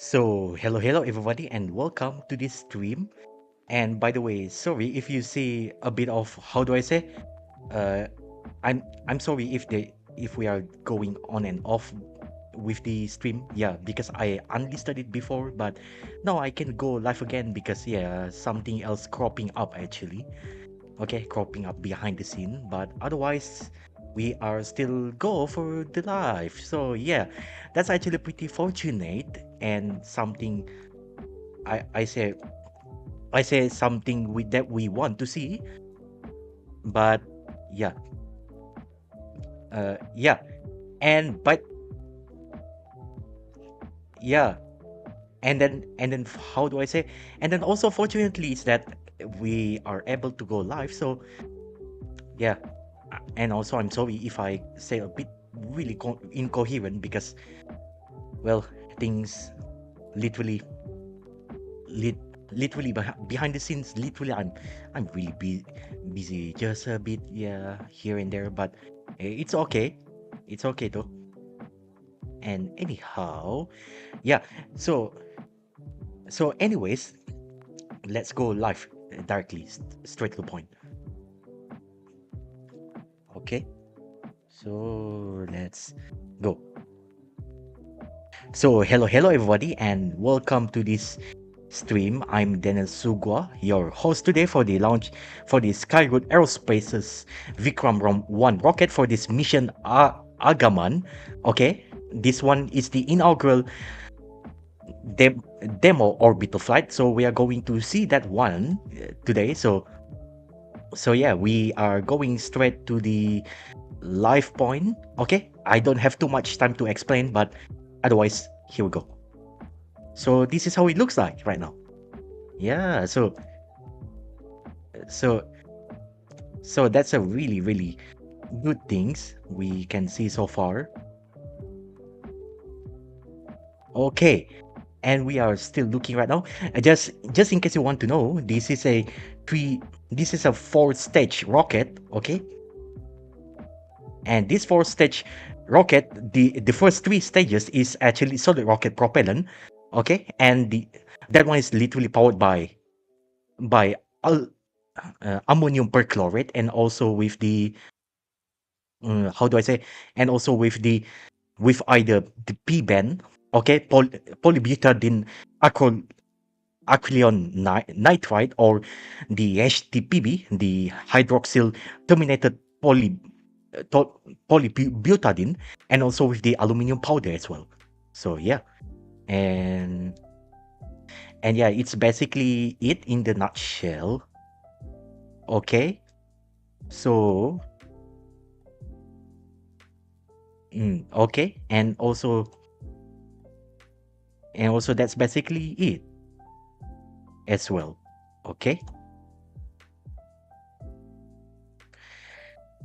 So, hello everybody, and welcome to this stream. And by the way, sorry if you see a bit of how do I say? Uh, I'm sorry if we are going on and off with the stream. Yeah, because I unlisted it before, but now I can go live again because something else cropping up actually. Okay, cropping up behind the scene, but otherwise we are still go for the live. So yeah, that's actually pretty fortunate and something I say something that we want to see, but yeah, yeah, and but yeah, how do I say? And then also fortunately is that we are able to go live. So yeah, and also I'm sorry if I say a bit really incoherent because well things literally lit literally behind the scenes literally I'm really busy just a bit, yeah, here and there, but it's okay, it's okay though. And anyhow, yeah, so anyways, let's go live, directly straight to the point. Okay, so let's go. So hello everybody, and welcome to this stream. I'm Dennis Suguwa, your host today for the launch for the Skyroot Aerospace's Vikram-1 rocket for this mission Aagaman. Okay, this one is the inaugural demo orbital flight. So we are going to see that one today. So yeah, we are going straight to the live point. Okay, I don't have too much time to explain, but otherwise, here we go. So this is how it looks like right now. Yeah, so so that's a really good things we can see so far. Okay, and we are still looking right now. Just in case you want to know, this is a four-stage rocket. Okay, and this four-stage rocket, the first three stages is actually solid rocket propellant. Okay, and the that one is literally powered by al ammonium perchlorate, and also with the how do I say? And also with either the PBAN, okay, polybutadiene acryl acrylonitrite, or the HTPB, the hydroxyl terminated polybutadiene, and also with the aluminium powder as well. So yeah, and yeah, it's basically it in the nutshell. Okay, so okay, and also that's basically it as well. Okay,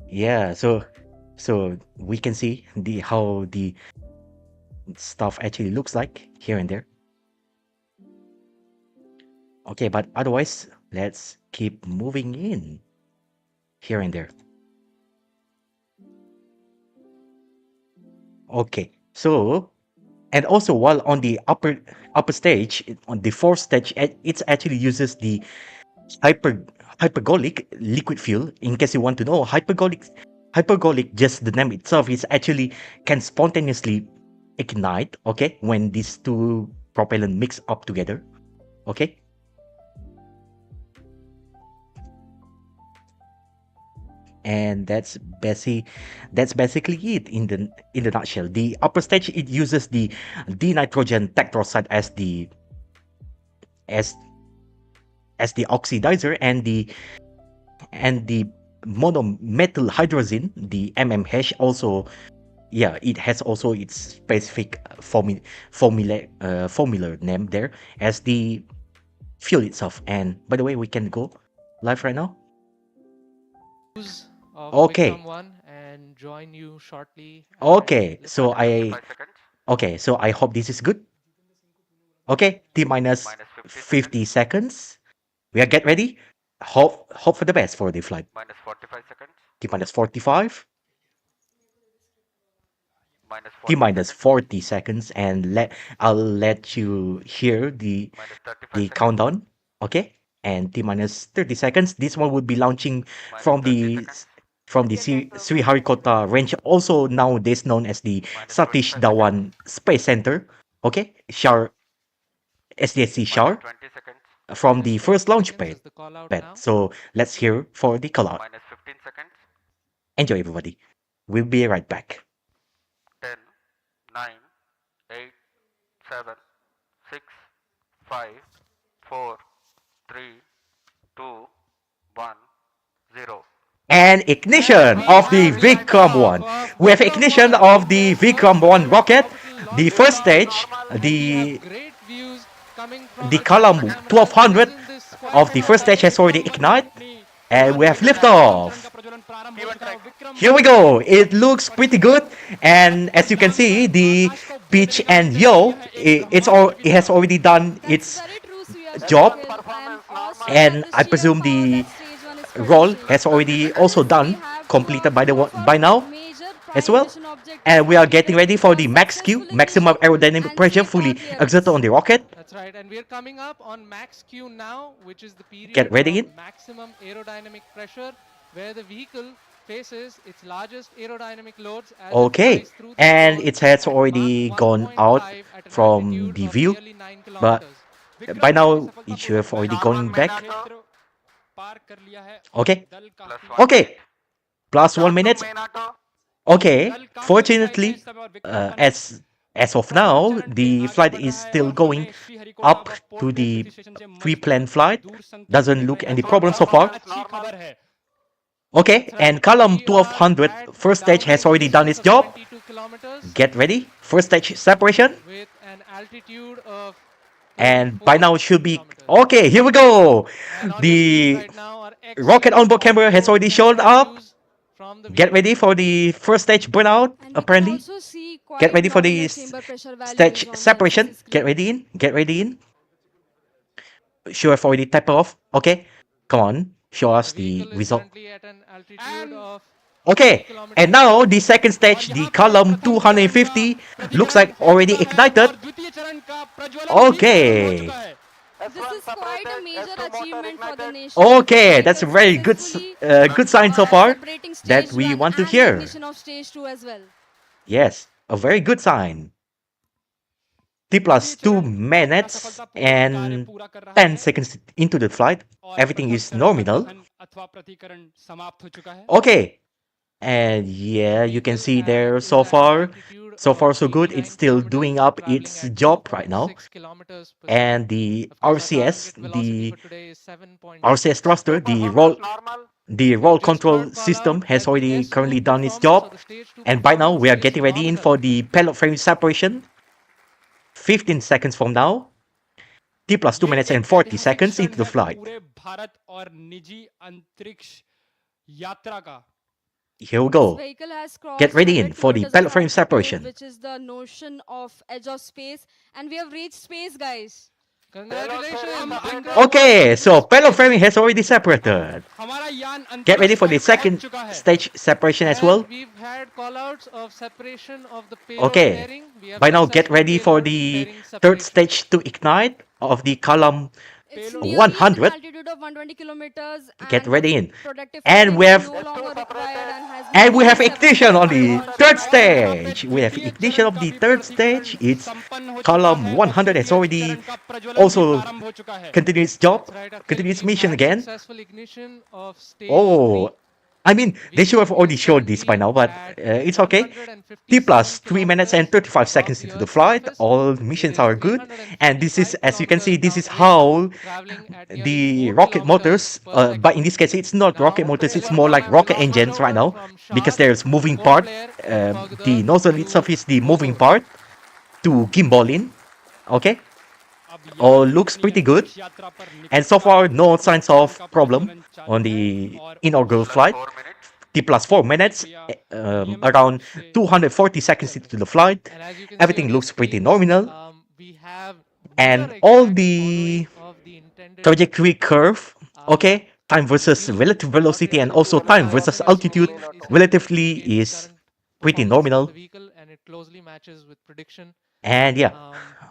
yeah, so we can see the how the stuff actually looks like here and there. Okay, but otherwise, let's keep moving in here and there. Okay, so and also while on the upper stage, on the fourth stage, it's actually uses the hyper hypergolic liquid fuel. In case you want to know, hypergolic, just the name itself, is actually can spontaneously ignite, okay, when these two propellant mix up together. Okay, and that's basically it in the nutshell. The upper stage, it uses the dinitrogen tetroxide as as the oxidizer, and the monomethyl hydrazine, the mmh, also, yeah, it has also its specific formula name there as the fuel itself. And by the way, we can go live right now. Of Okay, Vikram-1 and join you shortly. And okay, let's so start the countdown. I hope this is good. Okay, T minus 50 seconds. We are get ready. Hope for the best for the flight. T minus 45. T minus 40 seconds, and I'll let you hear the countdown. Okay, and T minus 30 seconds. This one would be launching from the Sriharikota range, also nowadays known as the Satish Dhawan Space Center. Okay, Shar SDSC-shar from the first launch pad. So let's hear for the call out. Enjoy, everybody. We'll be right back. And ignition of the Vikram-1. We have ignition of the Vikram-1 rocket. The first stage, the column 1200 of the first stage has already ignited, and we have liftoff. Here we go. It looks pretty good, and as you can see, the pitch and yaw, it has already done its job, and I presume the roll has already also done completed by now as well. And we are getting ready for the max Q, maximum aerodynamic pressure fully exerted on the rocket. That's right, and we're coming up on max Q now, which is the period Get ready of maximum aerodynamic pressure, where the vehicle faces its largest aerodynamic loads as okay, it through and it has already gone out from the view, but by now it should have already gone back. Okay, okay, plus 1 minute. Okay, fortunately, as of now, the flight is still going up to the pre-planned flight. Doesn't look any problem so far. Okay, and column 1200 first stage has already done its job. Get ready, first stage separation. With an altitude of and by now it should be okay. Here we go. The rocket onboard camera has already shown up. Get ready for the first stage burnout. Apparently, get ready for the stage separation. Get ready in. Get ready in. Sure, I've already tapped off. Okay, come on. Show us the result. Okay, and now the second stage, the column 250, looks like already ignited. Okay. This is quite a major achievement for the nation. Okay, that's a very good sign so far that we want to hear. Of stage 2 as well. Yes, a very good sign. T plus 2 minutes and 10 seconds into the flight. Everything is nominal. Okay. And yeah, you can see there so far so good. It's still doing up its job right now. And the RCS, thruster, the roll control system has already currently done its job. And by now we are getting ready in for the payload frame separation. 15 seconds from now. T plus 2 minutes and 40 seconds into the flight. Here we go. Get ready in for the payload frame separation. Which is the notion of edge of space, and we have reached space, guys. Congratulations! Okay, so payload framing has already separated. Get ready for the second stage separation as well. We've had callouts of separation of the payload Okay, pairing. by now get ready for the third stage to ignite of the column It's 100. altitude of 120 kilometers. Get ready in. Protective And we coating have is no longer required and has And been we have removed. ignition on the third stage. We have ignition of the third stage. It's column 100 has already also continued its job, continued its mission again. Successful ignition of stage Oh, 3. I mean, they should have already showed this by now, but it's okay. T plus 3 minutes and 35 seconds into the flight. All missions are good. And this is, as you can see, this is how the rocket motors, but in this case, it's not rocket motors, it's more like rocket engines right now, because there's moving part. The nozzle itself is the moving part to gimbal in. Okay? All looks pretty good. And so far, no signs of problem on the inaugural flight. T plus 4 minutes, around 240 seconds into the flight. Everything looks pretty nominal. And all the trajectory curve, okay, time versus relative velocity and also time versus altitude relatively is pretty nominal. closely matches with prediction. And yeah, Um,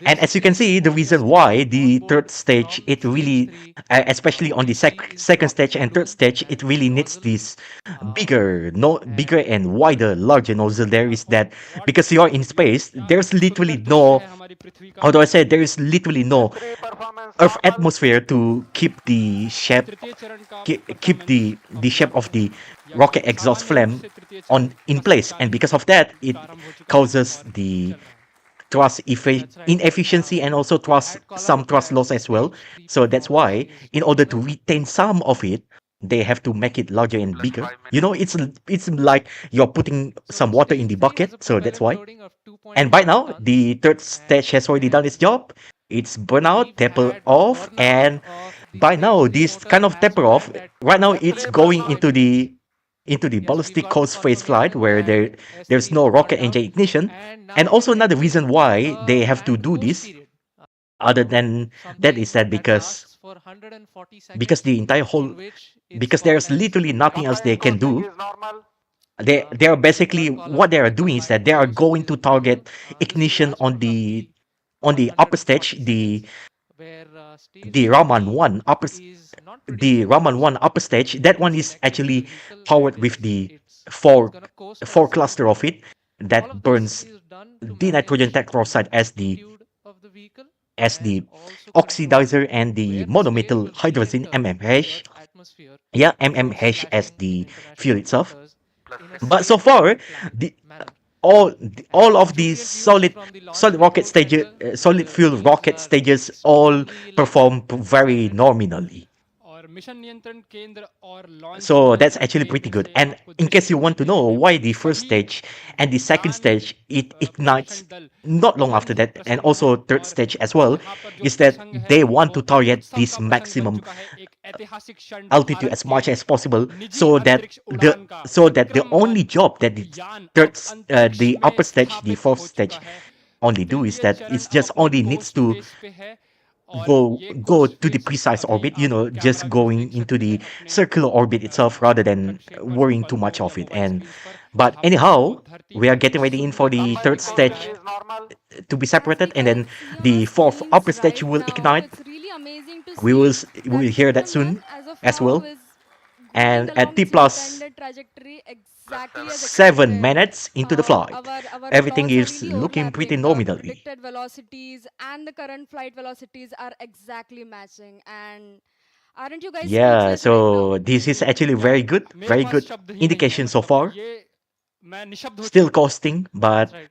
and this as you can is see, the reason obviously why the third onboard stage, from it stage really, 3. especially on What the we see is the second rocket stage and third balloon stage, it and really needs nozzle. this Um, bigger, no bigger and and wider, larger nozzle. There is और that what because you are in ये space, क्या there's literally सुंदर दृश्य no, है हमारी पृथ्वी का how do I say, there is literally no P3 performance Earth normal. atmosphere to keep the shape, तृतीय चरण का keep परफॉर्मेंस the हम shape of जानते हैं the या फिर rocket exhaust सामान्य रूप flame से तृतीय चरण on in का place, and संचालन because of that, it प्रारंभ हो चुका है causes और the चल रहा है thrust that's right. inefficiency and also thrust At column some thrust pad, loss as well. stage 3 So that's performance why, is in order to optimal. retain some of it, they have to make it larger and Plus bigger. 5 You know, minutes. it's like you're putting So some water in stage the 3 has a bucket. So that's propellant why. loading of And by 2.5 now, tons, the third stage and has already done its then job. It's burn out, we've taper had off, burn out and of the by stage now 3 this motor kind of as taper off. planned at Right now, it's S3 going 2.5 performance. minutes. into the Yes, we've ballistic got course phase flight confirmation where that there's S3 no has rocket burned engine out, ignition. and And now we are also another entering reason why a they have to planned do coast this, period, other than that, is something that that lasts for 140 because seconds, the entire whole in which it's because called there's as literally nothing else they Combined can costing do. is normal. They are the basically, third what column they for are the doing is that combined they are coast going to is normal. target This ignition lasts for roughly on the upper 140 stage, seconds, where stage the Raman 3 1 upper is not the producing Raman much. 1 upper stage. That one It's is connected to the actually vehicle powered and with the it's four gonna coast at a four certain cluster of height. it All that of this burns is done to the nitrogen manage tetroxide altitude of the vehicle as and the also control oxidizer and the where the stage monometal will hydrazine re-enter the mmh. Earth's atmosphere Yeah, before mmh as splashing in the fuel international itself. waters Plus in a 6 But so minutes. safe far, and planned the manner. all And of fuel these views from the launch solid control rocket stages, center, solid the fuel views rocket are stages, all extremely perform very lopsided. nominally. और mission नियंत्रण केंद्र और launch So that's नियंत्रण actually pretty केंद्र good. से And आपको in case दृश्य you want to दिखते know होंगे why वो the first सभी stage and the second विज्ञान stage it ignites प्रशिक्षण दल not long after तुरंत ही that, and प्रसन्न हैं also third और stage as well, यहाँ पर जो is that प्रसंग है they want वो to target उत्सव this का प्रसंग बन maximum चुका है एक ऐतिहासिक क्षण altitude भारत as के much as possible, निजी so that अंतरिक्ष उड़ान का the Vikram only one job that the यान अब अंतरिक्ष the में upper stage, the स्थापित fourth हो चुका stage है only do is तृतीय that चरण it's अब just अपने only needs coast to phase पे है और go ये go coast to the phase precise अभी orbit, आप just कैमरा व्यूज going देख into सकते हैं the अपने circular orbit itself rather than प्रक्षेपण worrying too much उपग्रहों या of it. Mobile And screens पर but जहां पर आपको anyhow, धरती we are एक getting ready in for सुंदर the दृश्य third Combined दिखाई दे stage रहा costing है is normal. to be As we separated, and can then see on our the fourth screens upper stage right will now, ignite. it's really amazing to We see we that will hear that Vikram-1 soon as of as now well. is going And at along T its plus intended trajectory Plus exactly 7 as minutes. 7 expected. minutes into the flight, Our everything plots are is really looking pretty overlapping. The nominally. predicted velocities and the current flight velocities are exactly matching. And aren't you guys Yeah, speechless right now? so this is actually क्या मेरे very पास good शब्द ही नहीं है indication so मतलब far. ये मैं निशब्द हो Still चुका हूँ costing, That's but right.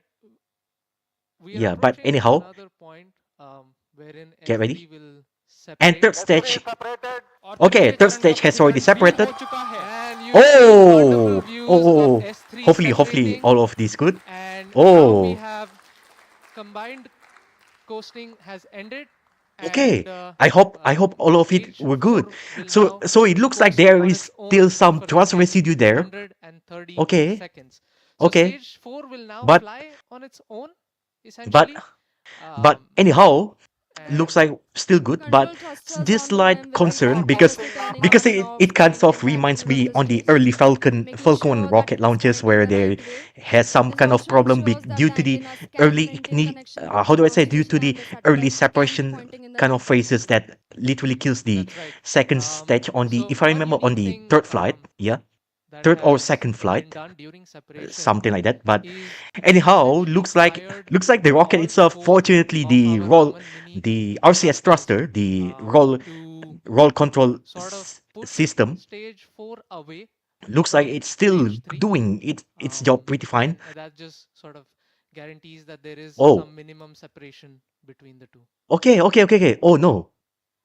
We are yeah, but approaching anyhow, another point wherein get S3 ready. will And separate. third S3 is stage, separated. और okay, तृतीय third चरण का stage has already प्रतिफलन भी हो separated. चुका है And you see wonderful Oh, views oh, of oh. S3 Hopefully, separating. all of this good. And now we Oh, have combined coasting has ended. And okay. I hope all of it stage were good. 4 will So, now so it looks like coast there on is its own still some for the thrust next residue there. 130 Okay, seconds. So okay. stage 4 will now But, fly on its own, but, essentially. but Um, anyhow, looks and like still good. But Control thrusters this on the slight rim with the concern Onboard because thrusters costing returning normal. because on it, off, it kind bringing of it back to reminds middle of me the on the stage, early making Falcon 1 sure that rocket it is launches pointing where the right they way. has some This kind of also problem ensures that due the to the antennas can early maintain connection with how the do I ground say, due to station the and the early satellite, again separation pointing in the kind of right phases direction. that literally kills the that's right. second stage on the, So if I one remember, on unique the thing third flight. Yeah, that third or has second been flight, done during separation something like that. But is we have anyhow, essentially fired looks like the rocket all itself, four fortunately, of our Raman mini the RCS thrusters thruster, the to roll control sort of push system, stage 4 away looks like from it's still stage 3. doing its job pretty fine. And that just sort of guarantees that there is Oh, some minimum separation between the two. okay. Oh no,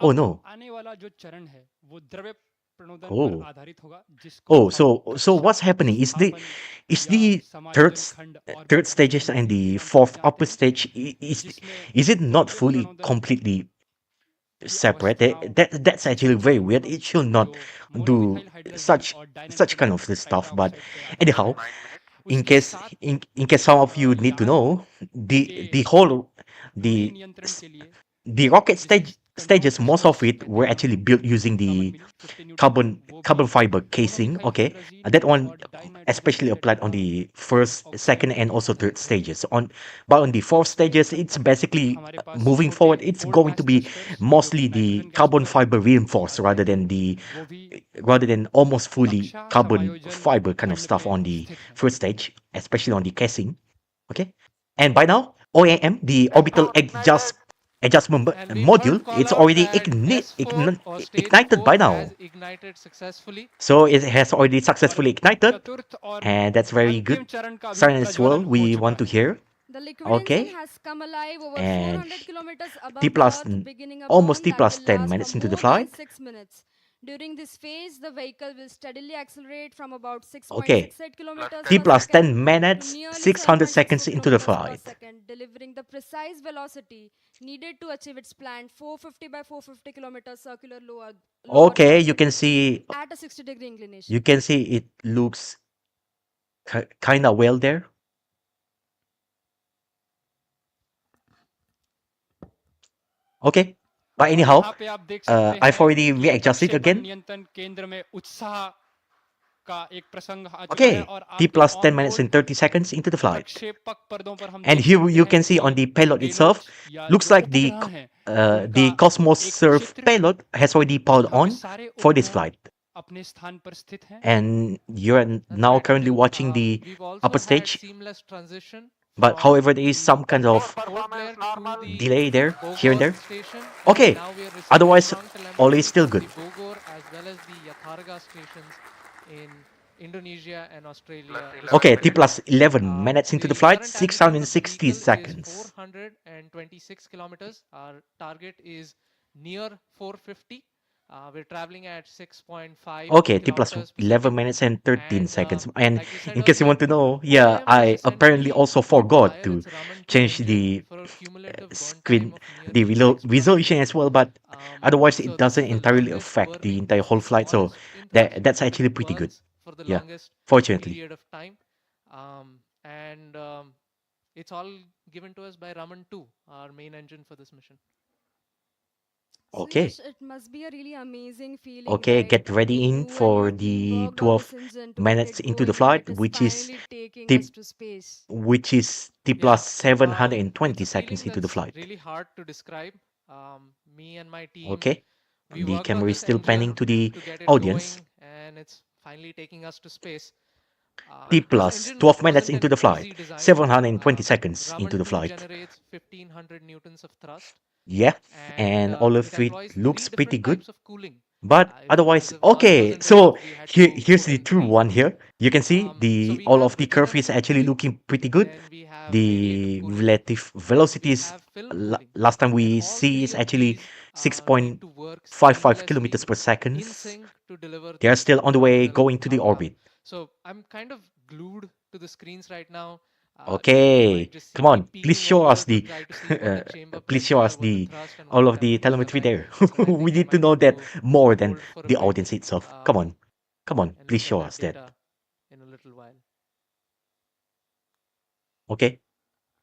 oh अब no. आने वाला जो चरण है वो द्रव्य प्रणोदन पर Oh, आधारित होगा जिसको हम so what's प्रक्षेपण happening विस्थापन is या the समायोजन खंड third ऑर्बिट के stages and रूप the में हम fourth जानते upper हैं stage, जिसमें is it not द्रव्य fully प्रणोदन completely की separate? अवस्थाओं That's की actually very weird. संख्या It should not जो do मोनोमिथाइल हाइड्रोजन such और such kind dinitrogen of this stuff. But hydroxide पे आधारित anyhow, है 9 minutes. उसके साथ in case some of you need to यान know, के the whole दूरी the नियंत्रण के लिए the rocket जिस stage stages, control most of systems it and were the actually built using the Raman 50 Newton carbon वो भी carbon fiber casing. monomethyl Okay, hydrazine that one और especially dinitrogen applied on tetra the first, second, and also third oxynitride stages. But on the fourth stages, it's basically हमारे पास moving छोटे forward. It's cold going to gas be thrusters जो mostly कि the nitrogen gas carbon पर fiber reinforced चलते rather हैं than the वो भी rather than almost fully कक्षा carbon समायोजन fiber kind of खंड stuff में on the स्थित हैं first stage, especially on the casing. Okay, and by now OAM, the orbital adjustment And we module, third call it's out already that S4 or stage ignited by 4 has now. ignited successfully. So it has already और successfully ignited, चतुर्थ और and that's very अंतिम good. चरण का भी Silence as well, प्रज्वलन हो we चुका want to है hear. The liquid engine Okay, has come alive over and 400 kilometers T above the plus Earth, beginning a almost burn T that plus will 10 last for minutes into the more than flight. 6 minutes. During this phase, the vehicle will steadily accelerate from about Okay, 6.68 kilometers T per plus second 10 to minutes, nearly 600 7.64 seconds into the kilometers per flight. second, delivering the precise velocity needed to achieve its planned 450 by 450 kilometers circular lower Okay, orbit at a 60-degree inclination. you can see it looks kind of well there. Okay, but और anyhow, यहाँ पे आप देख सकते I've हैं already कि readjusted प्रक्षेपण again. नियंत्रण केंद्र में उत्साह का एक प्रसंग आ चुका है Okay, और T आपके plus 10 minutes onboard and 30 seconds into the flight. प्रक्षेपक पर्दों पर हम And देख here सकते you हैं can see on कि the payload itself, पेलोड्स या looks जो like उपग्रह हैं उनका the एक Cosmoserve चित्र payload has already powered यहाँ पे on सारे for this उपग्रह flight. अपने स्थान पर स्थित हैं And you're That's now right, currently Anil. watching the We've also upper had stage, seamless transition but from however, there is the some kind of port blare to the delay there, here and Bogor there. station, and Okay, now we are receiving otherwise, strong all is telemetry still from good. the Bogor as well as the Yatharga stations in Indonesia and Australia, Okay, T respectively. plus 11 minutes into the The flight, current altitude of the 660 vehicle is seconds. 426 kilometers. Our target is near 450. We're traveling at 6.5 Okay, T plus kilometers per 11 second. minutes and 13 And seconds. And like we said in case you earlier, want to know, yeah, OAM was I apparently essentially also to forgot fire to its Raman 2 change engine the for a cumulative burn time screen, of the nearly 6 minutes. resolution as well, but otherwise it So this doesn't is the entirely longest affect the burning, entire it's the whole flight. So smallest in thrust, that's but actually it pretty good. burns for the Yeah, longest fortunately. period of time. And it's all given to us by Raman 2, our main engine for this mission. So Okay. Yash, it must be a really amazing feeling, Okay, right? get I ready mean, in you and for your team the worked on this 12 engine to get minutes it into the going, and it flight, is finally taking us to space. which is T Yeah, plus 720 it's a seconds feeling into the that's flight. really hard to describe. Me and my team, Okay, we the worked on camera is this still panning engine to the to get it audience. going, and it's finally taking us to space. T This plus engine 12 minutes wasn't into an the easy flight, design. 720 seconds into Raman the 2 flight. generates 1500 newtons of thrust, Yeah, and and all it of it employs looks three pretty different good. types of cooling. But As otherwise, if one okay. wasn't So enough, we had to here's put the in true three. one here. You can see So the we all have of the curve is regenerative actually cooling, looking pretty good. then we have radiative The cooling, relative we velocities have film cooling, last time and we all see three is of actually these need to work 6.55 seamlessly kilometers per second. in sync to deliver They are this still on the way phenomenal going to the outcome. orbit. So I'm kind of glued to the screens right now. You Okay, might just see come me on. Please peeking show us over to the try to see what the chamber please show pressure, us what the the thrust, and what all the of the temperatures are telemetry like. there. But I We think I need to might know need that to more than hold for a the bit audience itself. Come on. Come on. and Please look at show that us that. data in a little while. Okay.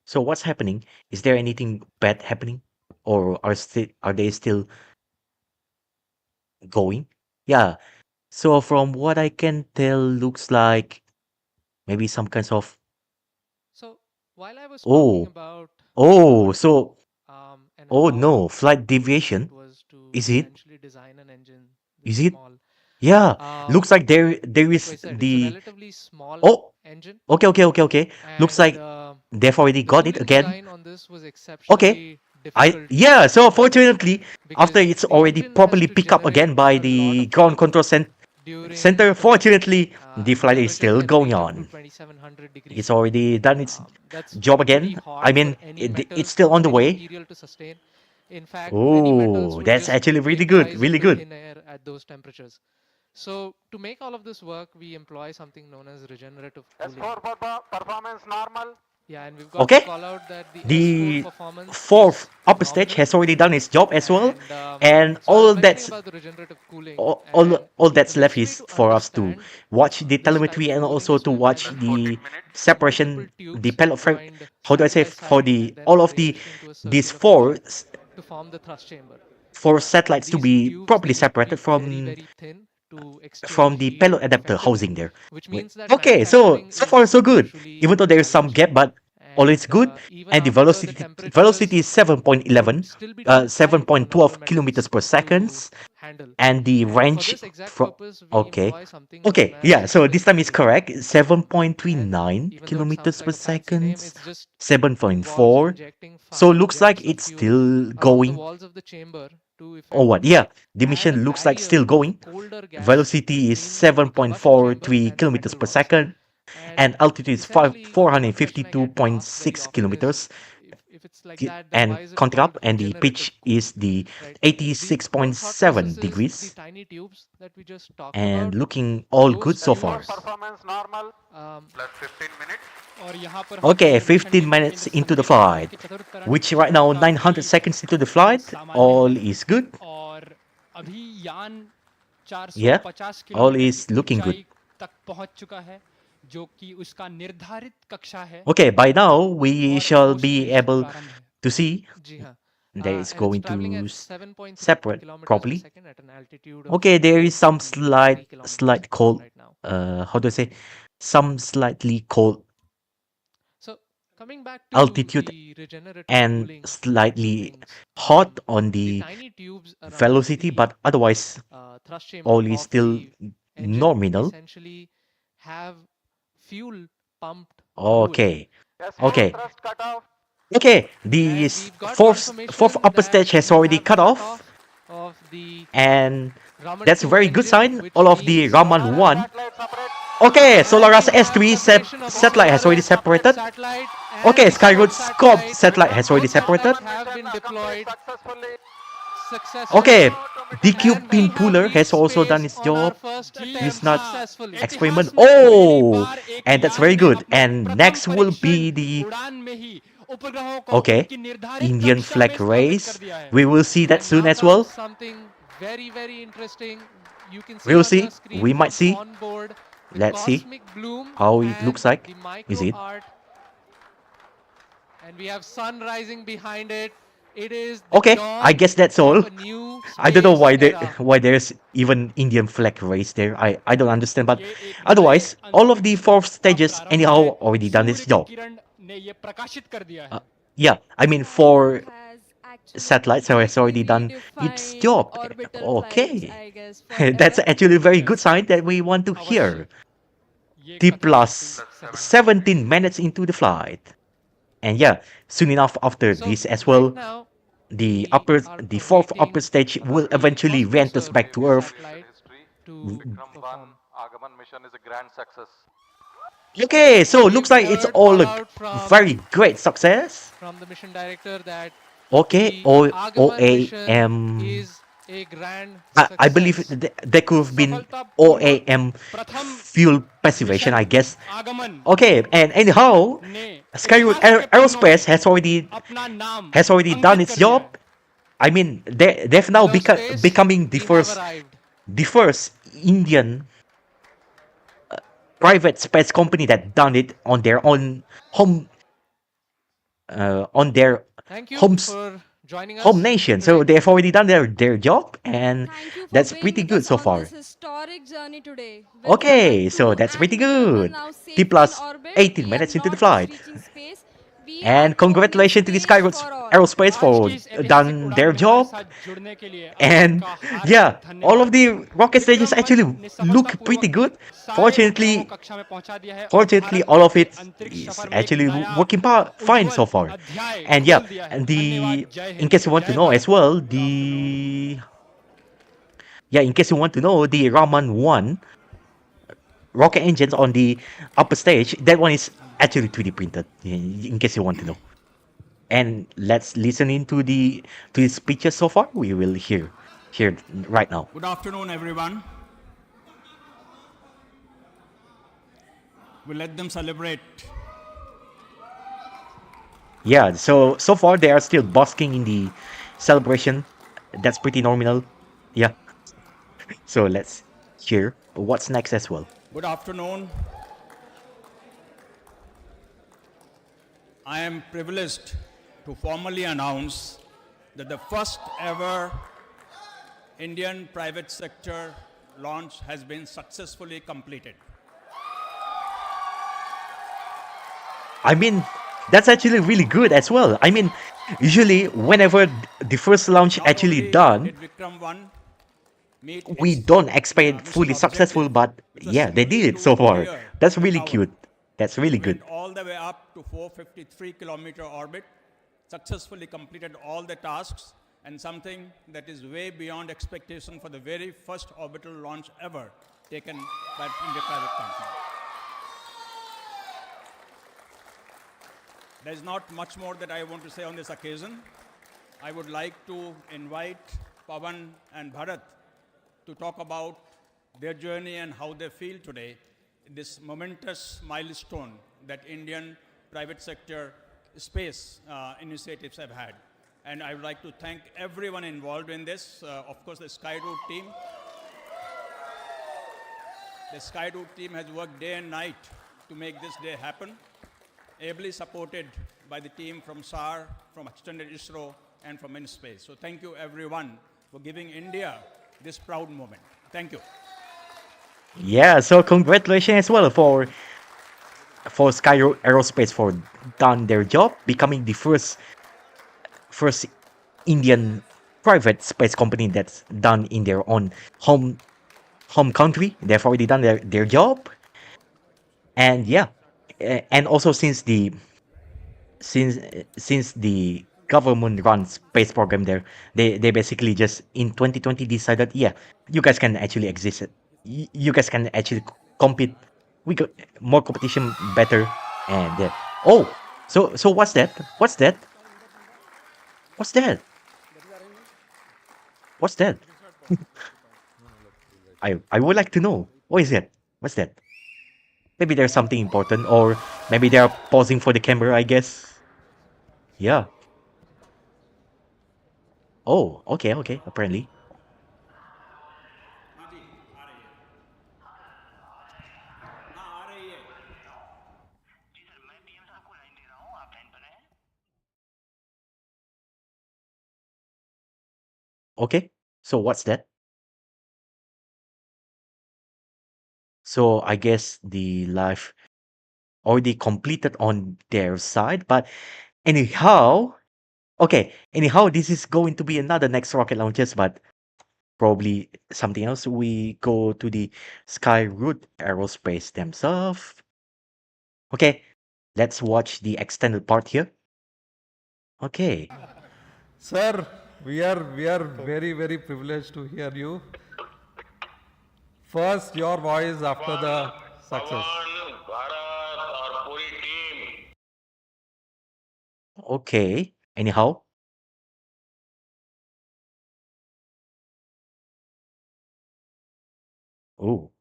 So what's happening? Is there anything bad happening? Or are they still going? Yeah. So from what I can tell, looks like maybe some kinds of So while I was talking oh about oh robotics so and oh how no, flight difficult deviation. it was to Is it? essentially design an engine this Is it? small, Yeah. Looks like there like I is said, it's a the relatively small oh engine, okay. Looks and like they've already the got it cooling again. design on this was Okay. exceptionally difficult Yeah, so to do fortunately, after because it's the already engine has properly to picked up again generate by a lot the of ground heat control during center, fortunately, the flight is temperatures still that going reach up to on. 2700 degrees It's C. already done its That's job pretty again. I hot for mean, any metal it's still on or the any way. material to sustain. In fact, many metals Oh, would that's just actually really good, vaporize really into good. thin air at those temperatures. So to make all of this work, we employ something known as regenerative cooling. S4 for the performance normal. Yeah, and we've got to Okay, call out that the S4 the performance fourth is upper stage phenomenal. has already done its job as well, And and so I was mentioning about the regenerative cooling, and all the that's left best way is to for us to understand watch the this type telemetry of and cooling also is to to watch imagine the multiple separation, the tubes pellet frame. joined How do I side say by for side the and then all of arranged into a these circular four fashion to form the thrust chamber. for satellites to These be tubes, properly they need to be separated very, very thin to from exchange the heat payload adapter effectively, housing there. which Wait, means that okay, so manufacturing so far is so good. usually Even though there is some challenged. gap, but all is And good. even And the after the velocity temperatures is 7.11, would still be too high for normal 7.12 kilometers metals per second, to handle. and the And for range this exact from purpose, we okay, employ something known okay, as yeah. So this time is SDSC-shar. correct. And 7.39 even though it sounds kilometers per like a fancy name, second, it's just involves 7.4. injecting So fine looks like jets of it's fuel still along the going. walls of the chamber to Or what? effectively Yeah, the add a mission looks like still barrier of going. colder gas Velocity is between the combustion chamber 7.43 and the kilometers metal per walls. second, and And altitude is essentially, one question I get asked very 452.6 often is, kilometers. if it's like that, then And why is it contact up, called and the regenerative pitch cooling, is the right? The whole thought 86.7 process is the degrees, tiny tubes that we just talked and about. looking all Those good so Test far. tubes, performance normal. um, Plus 15 minutes. और यहाँ पर हम Okay, अपने mission 15 नियंत्रण minutes केंद्र into the संकेत उपकरण flight, के चतुर्थ चरण which right चरण now का 900 भी seconds into the रंग flight, सामान्य all है is good. और अभी यान Yeah, 450 all किलोमीटर is की looking good. ऊंचाई तक पहुंच चुका है जो कि उसका निर्धारित कक्षा है Okay, by now we और shall be कोशिश able प्रारंभ है to see ji haan. that it's And it's going traveling to at 7.3 separate kilometers per properly. second at an altitude of Okay, there is some 453 kilometers slight cold, right now. how do I say, some slightly cold So coming back to altitude the regenerative and cooling side of slightly things, hot on the the tiny tubes around velocity, the but otherwise thrust chamber all is of still the engine nominal. essentially have fuel pumped through it. Okay, S4 okay, thrust cutoff. okay. The And we've got fourth confirmation upper that stage has we already have cut off, liftoff of the and Raman that's a 2 very good engine, sign. which All of the means Raman SOLARAS 1. satellite separate. Okay, and we SOLARAS have S3 separation of the satellite has already Solaris separated. satellite Okay, and the Skyroot scope Scope satellite. satellite has already Both separated. satellites have been Mission accomplished deployed successfully. successfully. Okay, Continue to mission DQ And we pin acceptance. have puller reached has also done space its on our job. first ji attempt He's not हाँ successfully. experiment. इतिहास में पहली Oh, बार एक and that's यान very ने good. अपने And प्रथम next will परीक्षण be the उड़ान में ही उपग्रहों को okay उनकी निर्धारित Indian कक्षा में flag स्थापित कर race. दिया है We will see that And soon now as comes well. something very, very interesting. You can see We'll on your see. screen We might from see. onboard the Let's see cosmic bloom how it looks and like. the Is micro it? art. And we have sun rising behind it. It is the Okay, I dawn guess that's of all. a new I don't know space era. why there's even Indian flag race there. I don't understand. But ये एक नए otherwise, all of the अंतरिक्ष four युग का stages प्रारंभ anyhow है already done its सूर्य की job. किरण ने ये प्रकाशित कर दिया Uh, है yeah, I mean Skyroot for has actually satellites has completely already done its redefined job. orbital flights, Okay, I guess, that's forever. actually a very good yes sign that we want to अवश्य hear. ये T कथन बिल्कुल plus सही है 17 minutes into the flight. And yeah, soon enough after So this as right well, now the we are the fourth upper awaiting stage will the eventually rent us Cosmoserve back to Earth. satellite History. to Vikram-1 perform. Aagaman mission is a grand success. Okay, so looks We've like it's heard all call a out very great success. from the mission director that Okay, the O Aagaman mission OAM. is a grand I believe success. there could have been सफलतापूर्वक OAM प्रथम fuel passivation, I mission guess. आगमन Okay, and anyhow, ने Skyroot इतिहास के पन्नों Aerospace में अपना नाम has already done Ankit its कर दिया job. है I mean, they've now Hello space, becoming we have arrived. the first Indian private space company that done it on their own home on their Thank you homes for joining home us nation. So today. they've already done their job, and Thank you for that's being pretty with good us so on far. this historic journey today. With Okay, Raman so 2 that's and pretty Vikram 1 good. now T safely in plus orbit, 18 we have minutes into the not just flight. reaching space, we are And opening congratulations to the space Skyroot for all. Aerospace आज for की इस ऐतिहासिक done उड़ान their में हमारे job. साथ जुड़ने के लिए आप And सबका हार्दिक yeah, all of धन्यवाद the rocket stages Vikram one actually ने look pretty सफलतापूर्वक good. सारे उपग्रहों Fortunately, कक्षा में पहुंचा दिया है और fortunately, भारत all of के it अंतरिक्ष is सफर में एक actually नया working fine so उज्जवल far. अध्याय And yeah, खोल दिया है and धन्यवाद जय in Hind case you want to जय know Bharat as well, in case you want to know, the Raman 1 rocket engines on the upper stage, that one is actually 3D printed, in case you want to know. And let's listen into the speeches so far. We will hear right now. Good afternoon, everyone. We'll let them celebrate. Yeah, so far they are still basking in the celebration. That's pretty nominal. Yeah. So let's hear what's next as well. Good afternoon. I am privileged to formally announce that the first ever Indian private sector launch has been successfully completed. I mean, that's actually really good as well. I mean, usually whenever the first launch Not actually only done, did Vikram-1 meet we its don't expect mission fully successful, objective but with a yeah, they did it so 72 far. year That's really tower, cute. That's really good. went all the way up to 453-kilometer orbit, successfully completed all the tasks, and something that is way beyond expectation for the very first orbital launch ever taken by an Indian private company. There's not much more that I want to say on this occasion. I would like to invite Pawan and Bharat to talk about their journey and how they feel today, this momentous milestone that Indian private sector space initiatives have had. And I would like to thank everyone involved in this. Of course, the Skyroot team. The Skyroot team has worked day and night to make this day happen, ably supported by the team from SAR, from Extended ISRO, and from InSpace. So thank you everyone for giving India this proud moment. Thank you. Yeah, so congratulations as well for Skyroot Aerospace for done their job, becoming the first Indian private space company that's done in their own home country. They've already done their job, and yeah, and also since the government run space program there, they basically just in 2020 decided, yeah, you guys can actually exist. You guys can actually compete. We got more competition, better, and oh, so what's that? What's that? What's that? What's that? I would like to know. What is it? What's that? Maybe there's something important, or maybe they are pausing for the camera, I guess. Yeah. Oh, okay, okay, apparently. Okay. So what's that? So I guess the live already completed on their side, but anyhow, okay, anyhow, this is going to be another next rocket launches, but probably something else. We go to the Skyroot Aerospace themselves. Okay, let's watch the extended part here. Okay. Sir, we are very privileged to hear you. First, your voice after the success. Okay. Anyhow. Oh,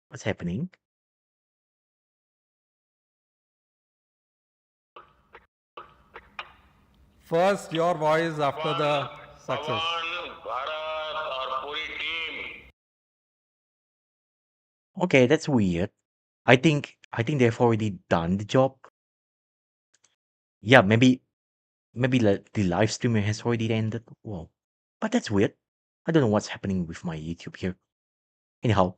what's happening? First, your voice after the success. Okay, that's weird. I think they've already done the job. Yeah, maybe the live streaming has already ended. Whoa. But that's weird. I don't know what's happening with my YouTube here. Anyhow.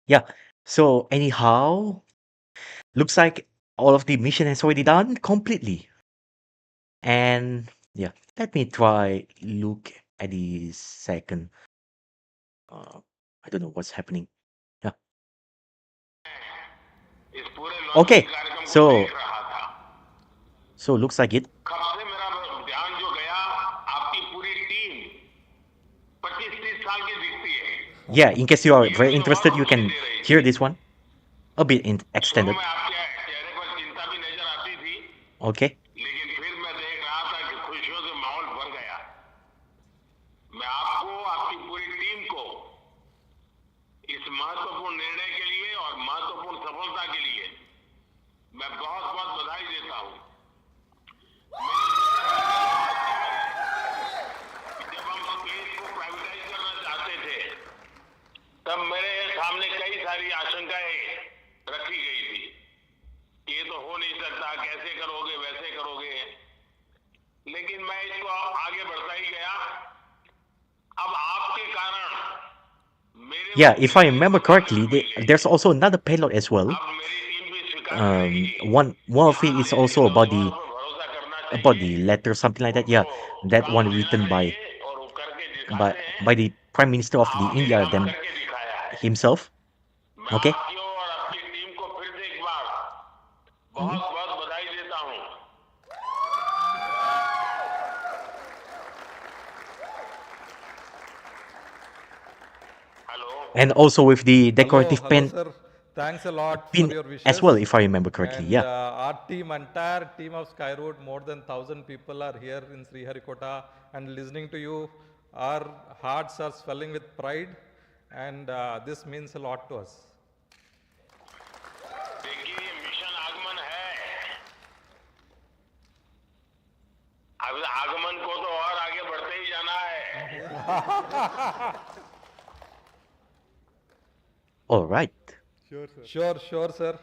Yeah. So anyhow, looks like all of the mission has already done completely. And yeah, let me try look at the second. I don't know what's happening. Yeah. Okay. So looks like it. Yeah, in case you are very interested, you can hear this one a bit extended. Okay. तब मेरे सामने कई सारी आशंकाएं रखी गई थी कि ये तो हो नहीं सकता, कैसे करोगे, वैसे करोगे। लेकिन मैं इसको आगे बढ़ता ही गया। अब आपके कारण मेरे Yeah, if I remember correctly, there's also another payload as well. अब मेरी टीम भी स्वीकार करेगी। One of it is also और पर भरोसा करना about चाहिए, the letter, something like that. Yeah, उनको that काम one लेना written by चाहिए और वो करके दिखाते हैं। by the Prime Minister of the आपने India काम them करके दिखाया है। himself. मैं Okay. आपकी और आपकी टीम को फिर से एक बार बहुत बहुत बधाई देता हूं। Hello. And also with the Hello, decorative hello, pen sir. Thanks a lot pin for your wishes. as well, if I remember correctly. And Yeah. our team, entire team of Skyroot, more than 1,000 people are here in Sriharikota and listening to you. Our hearts are swelling with pride, and this means a lot to us. देखिए ये mission आगमन है। अब आगमन को तो और आगे बढ़ते ही जाना है। All right. Sure, sir.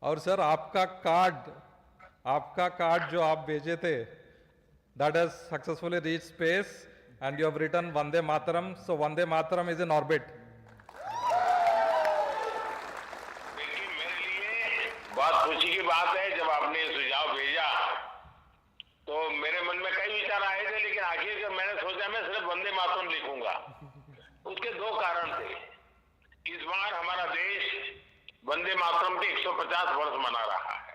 और सर आपका कार्ड जो आप भेजे थे, that has successfully reached space, and you have written Vande Mataram. So Vande Mataram is in orbit. देखिए मेरे लिए बहुत खुशी की बात है, जब आपने ये सुझाव भेजा तो मेरे मन में कई विचार आए थे, लेकिन आखिर मैंने सोचा मैं सिर्फ वंदे मातरम लिखूंगा। उसके दो कारण थे। इस बार हमारा देश वंदे मातरम के 150 वर्ष मना रहा है,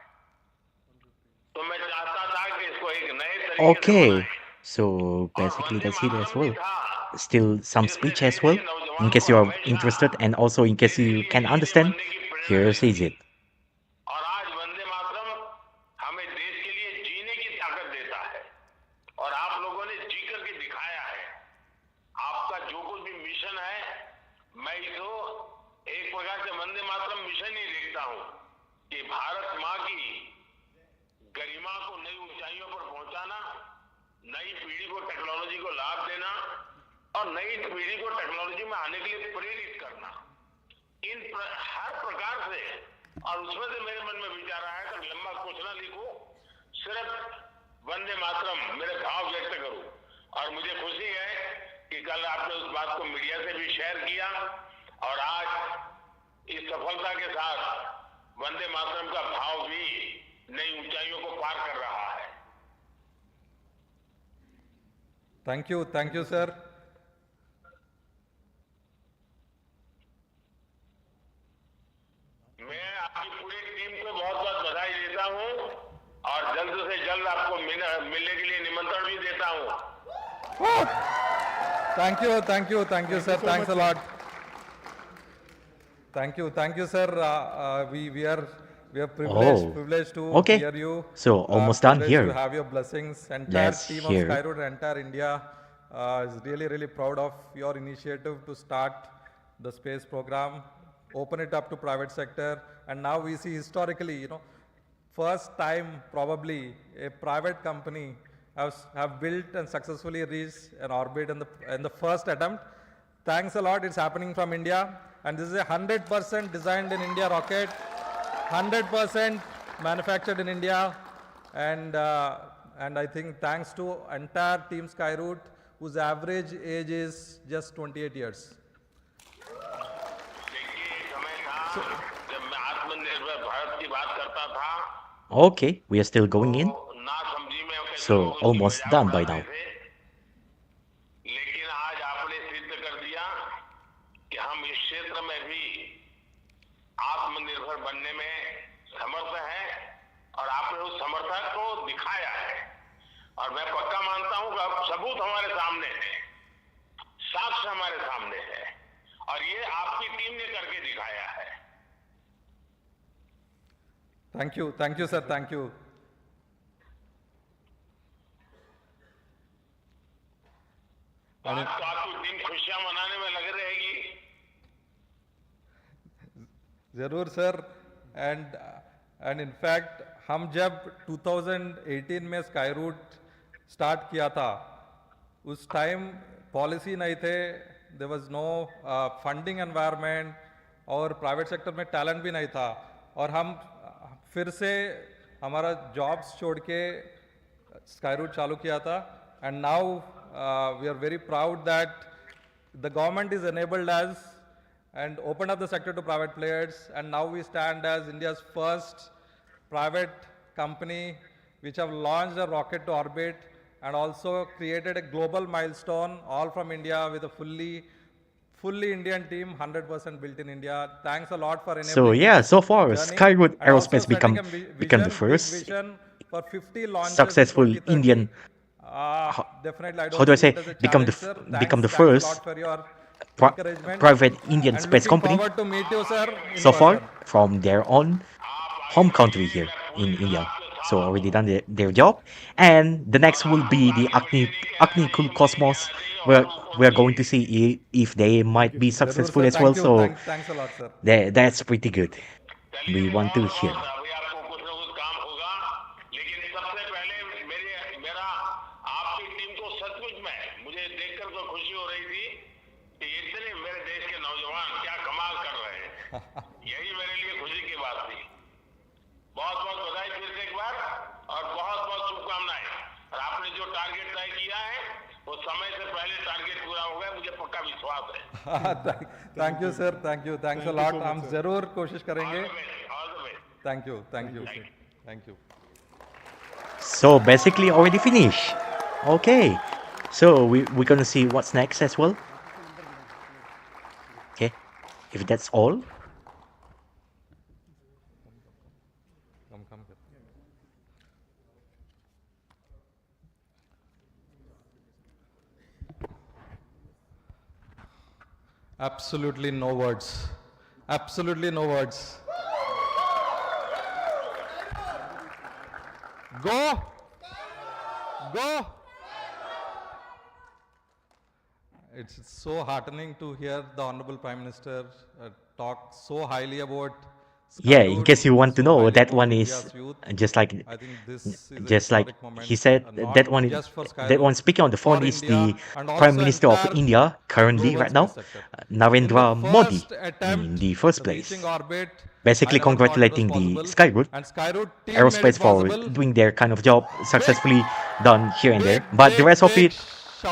तो मैं चाहता था कि इसको एक नए तरीके से Okay. मनाएं। So और basically Vande that's it as मातरम भी well. था, Still some जिससे speech देश as के well, in नौजवानों case को you are हमेशा interested, and also in case देश के you लिए can शहीद understand, बनने की प्रेरणा here मिली। is it. और आज वंदे मातरम हमें देश के लिए जीने की ताकत देता है, और आप लोगों ने जी करके दिखाया है। आपका जो कुछ भी मिशन है, मैं इसको एक प्रकार से वंदे मातरम मिशन ही देखता हूं कि भारत माँ की गरिमा को नई ऊंचाइयों पर पहुंचाना, नई पीढ़ी को टेक्नोलॉजी को लाभ देना और नई पीढ़ी को टेक्नोलॉजी में आने के लिए प्रेरित करना, हर प्रकार से। और उसमें से मेरे मन में विचार आया कि लंबा कुछ ना लिखूं, सिर्फ वंदे मातरम मेरे भाव व्यक्त करूं। और मुझे खुशी है कि कल आपने उस बात को मीडिया से भी शेयर किया, और आज इस सफलता के साथ वंदे मातरम का भाव भी नई ऊंचाइयों को पार कर रहा है। Thank you, sir. मैं आपकी पूरी टीम को बहुत बहुत बधाई देता हूं, और जल्द से जल्द आपको मिलने के लिए निमंत्रण भी देता हूं। Thank you, sir. Thanks a lot. Thank you, sir. We are privileged to okay. hear you. So almost done Privileged here. to have your blessings. Entire Let's team hear. of Skyroot, entire India is really proud of your initiative to start the space program, open it up to private sector, and now we see historically, first time probably a private company have built and successfully reached an orbit in the first attempt. Thanks a lot. It's happening from India, and this is a 100% designed in India rocket, 100% manufactured in India, and I think thanks to entire team Skyroot, whose average age is just 28 years. देखिए समय था जब मैं आत्मनिर्भर भारत की बात करता था, Okay, we are still going in. ना समझी में So almost done by now. लेकिन आज आपने सिद्ध कर दिया कि हम इस क्षेत्र में भी आत्मनिर्भर बनने में समर्थ हैं, और आपने उस समर्था को दिखाया है। और मैं पक्का मानता हूं कि अब सबूत हमारे सामने है, साक्ष्य हमारे सामने है, और ये आपकी टीम ने करके दिखाया है। Thank you, sir. Thank you. आज तो आपकी टीम खुशियां मनाने में लग रहेगी। जरूर सर, एंड इनफैक्ट हम जब 2018 में स्काईरूट स्टार्ट किया था, उस टाइम पॉलिसी नहीं थे, there was no funding environment, और प्राइवेट सेक्टर में टैलेंट भी नहीं था, और हम फिर से हमारा jobs छोड़ के Skyroot चालू किया था, and now we are very proud that the government is enabled us and opened up the sector to private players, and now we stand as India's first private company which have launched a rocket to orbit and also created a global milestone, all from India with a fully Indian team, 100% built in India. Thanks a lot for enabling So yeah, this so far journey, Skyroot and also Aerospace setting a become the big first vision for 50 launches in successful 2030. Indian. Definitely, I How don't do I see say? it as a Become the challenge, sir. become the Thanks a first lot for your pri- encouragement. private Indian And space looking company forward to meet you, sir, in so far person. from their own home country here in India. So already done their job, and the next will be the Agni Cool Cosmos, where we are going to see if they might be Jarur, successful sir. as well. Thank you. So Thanks a lot, sir. that's pretty good. We want to hear. अभी आपको कुछ ना कुछ काम होगा, लेकिन सबसे पहले मेरा आपकी टीम को सचमुच में मुझे देखकर तो खुशी हो रही थी कि इतने मेरे देश के नौजवान क्या कमाल कर रहे हैं। यही मेरे लिए खुशी की बात थी। बहुत बहुत बधाई फिर से एक बार और बहुत बहुत शुभकामनाएं। और आपने जो टारगेट तय किया है वो समय से पहले टारगेट पूरा हो गया, मुझे पक्का विश्वास है। Thank you, sir. Thank you. Thanks a lot. हम जरूर कोशिश करेंगे. All the best. Thank you. Thank you. Thank you. So basically already finished. Okay. So we're gonna see what's next as well. Okay. If that's all. Come. Absolutely no words. Absolutely no words. Go! Go! It's so heartening to hear the Honorable Prime Minister talk so highly about Yeah, in Skyroot, case you want to so know, highly that about one is India's youth. just like I think this is a just like historic moment, he said not that one just for that one Skyroot, speaking on the phone for is India, the and Prime also Minister of entire India currently global right now, space sector. In the Narendra Modi first in attempt, the first place. reaching orbit, Basically I never thought it was congratulating the possible, Skyroot and Skyroot team made Aerospace it for possible. doing their kind of job successfully done here and there. Big, But the big, rest of big it,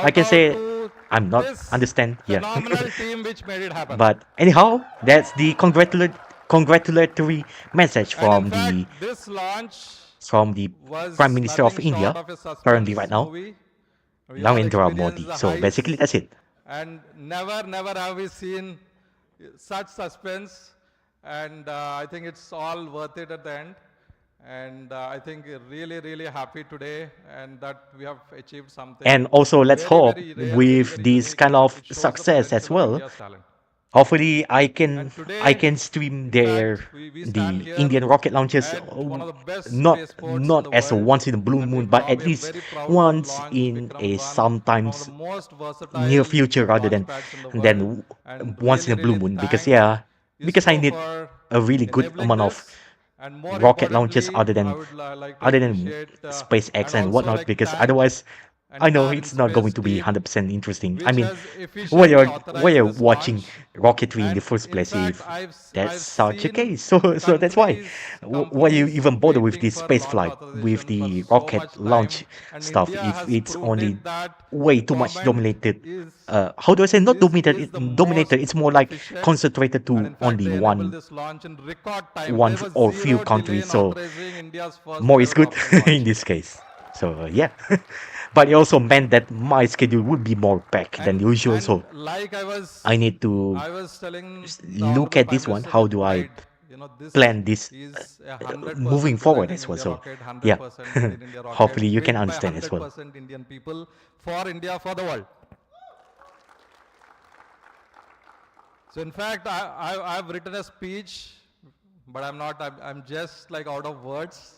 I shout can out say to I'm not this understand. Yeah. phenomenal team which made it happen. But anyhow, that's the congratulatory message And in from fact, the this launch Prime was Minister of nothing India short of a currently suspense right now, movie. We all Narendra experienced Modi. the So heights, basically that's it. and never have we seen such suspense, and I think it's all worth it at the end. And I think really happy today, and that we have achieved something. And also let's very, hope very rare, with very this unique, kind and of it shows the success as potential of well. India's talent. Hopefully I And today, can stream in their fact, we the stand here Indian rocket launches at one of the best not spaceports in the as a world, once in a blue and moon, we but at are least very proud to once launch in a Vikram-1, one of sometimes the most near versatile future rather launch than pads in the world. And once in a blue really moon, because thank because I ISRO need for a really good enabling amount of this. And more rocket launches importantly, I would like to other than appreciate SpaceX and and also whatnot, like because thank otherwise I know entire it's not going in-space to be team 100% interesting. I which mean, has while efficiently you're authorized this watching launch. rocketry in the And first in place, fact, if I've that's such a seen case, so that's why countries, why you companies even bother with waiting this for space launch flight with authorization for the so rocket much time, launch and stuff India if has it's proved only it that way the too much government dominated. is How do I say not dominated? is the Dominated. most It's more like efficient, concentrated and to in fact only they enabled this launch in record time. one There was or few zero delay countries. in So authorizing India's first more is ever good rocket launch. in this case. So yeah, but it also meant that my schedule would be more packed than usual. So Like I need to I was telling the look Honorable at Prime this one. Minister How with do I pride, this plan this is a 100% moving forward present as well? India So rocket, yeah, 100% made in India rocket, hopefully you can built by understand as well. 100% Indian people for India, for the world. So in fact, I've written a speech, but I'm just like out of words.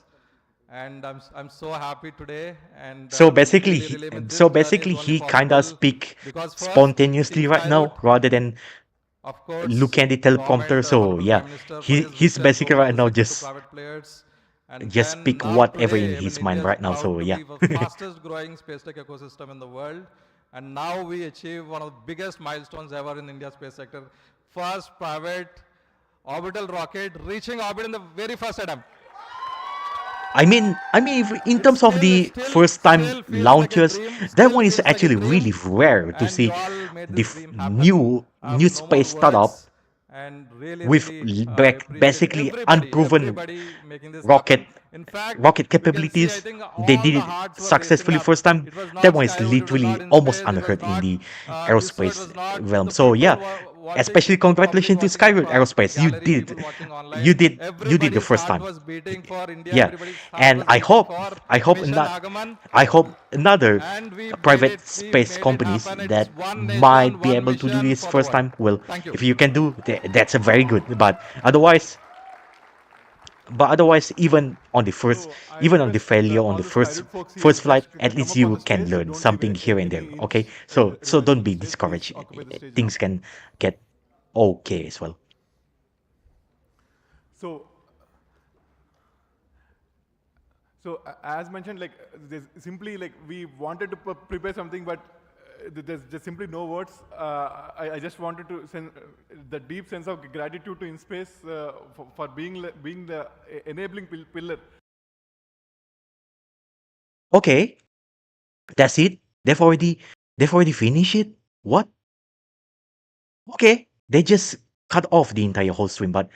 And I'm so happy today. And So basically, this so journey basically is only he kind of possible speak because first, spontaneously in right now Skyroot, rather than of course, look at the teleprompter. government, So Honorable yeah, Prime Minister for his he's vision to basically open right the now sector to just private players. And just then speak now whatever in today, I his mean, mind India is right now. proud So to yeah. be the fastest growing space tech ecosystem in the world. And now we achieve one of the biggest milestones ever in India's space sector. First private orbital rocket reaching orbit in the very first attempt. in terms of the first time still feels like a launches, dream, that still one is feels like a actually really dream, rare to and you see all made the this dream happen. I have new no more space startup words, and really, with really appreciate basically unproven everybody making this rocket happen. In fact, rocket we can see, I capabilities. think They all did the it hearts were racing successfully up. first time. It was That not one is Skyroot, it was not literally in almost space, it was unheard in not the ISRO, it aerospace was not realm. the So people yeah, especially watching, the public congratulations to watching Skyroot from Aerospace. gallery, people watching online. You did the Everybody's first heart time. was beating for India, Yeah, everybody's heart and was beating for I hope Mission not. Aagaman, I hope another and we made private it, we space made it companies happen. It's that one nation, might be one able to do mission this for the first world. time. Well, Thank you. if you can do, that's a very good. But otherwise, So I even on the request failure on all the the Skyroot folks here first to flight, just at come least up on you the can stage. learn Don't leave something here and any there. Okay, inch so reservation don't on the be stage. Please discouraged. occupy the stage now. Things can get okay as well. So, as mentioned, like there's simply like we wanted to prepare something, but there's just simply no words. I just wanted to send the deep sense of gratitude to InSpace for being the enabling pillar. Okay, that's it. They've already finished it. What? Okay, they just cut off the entire whole stream, but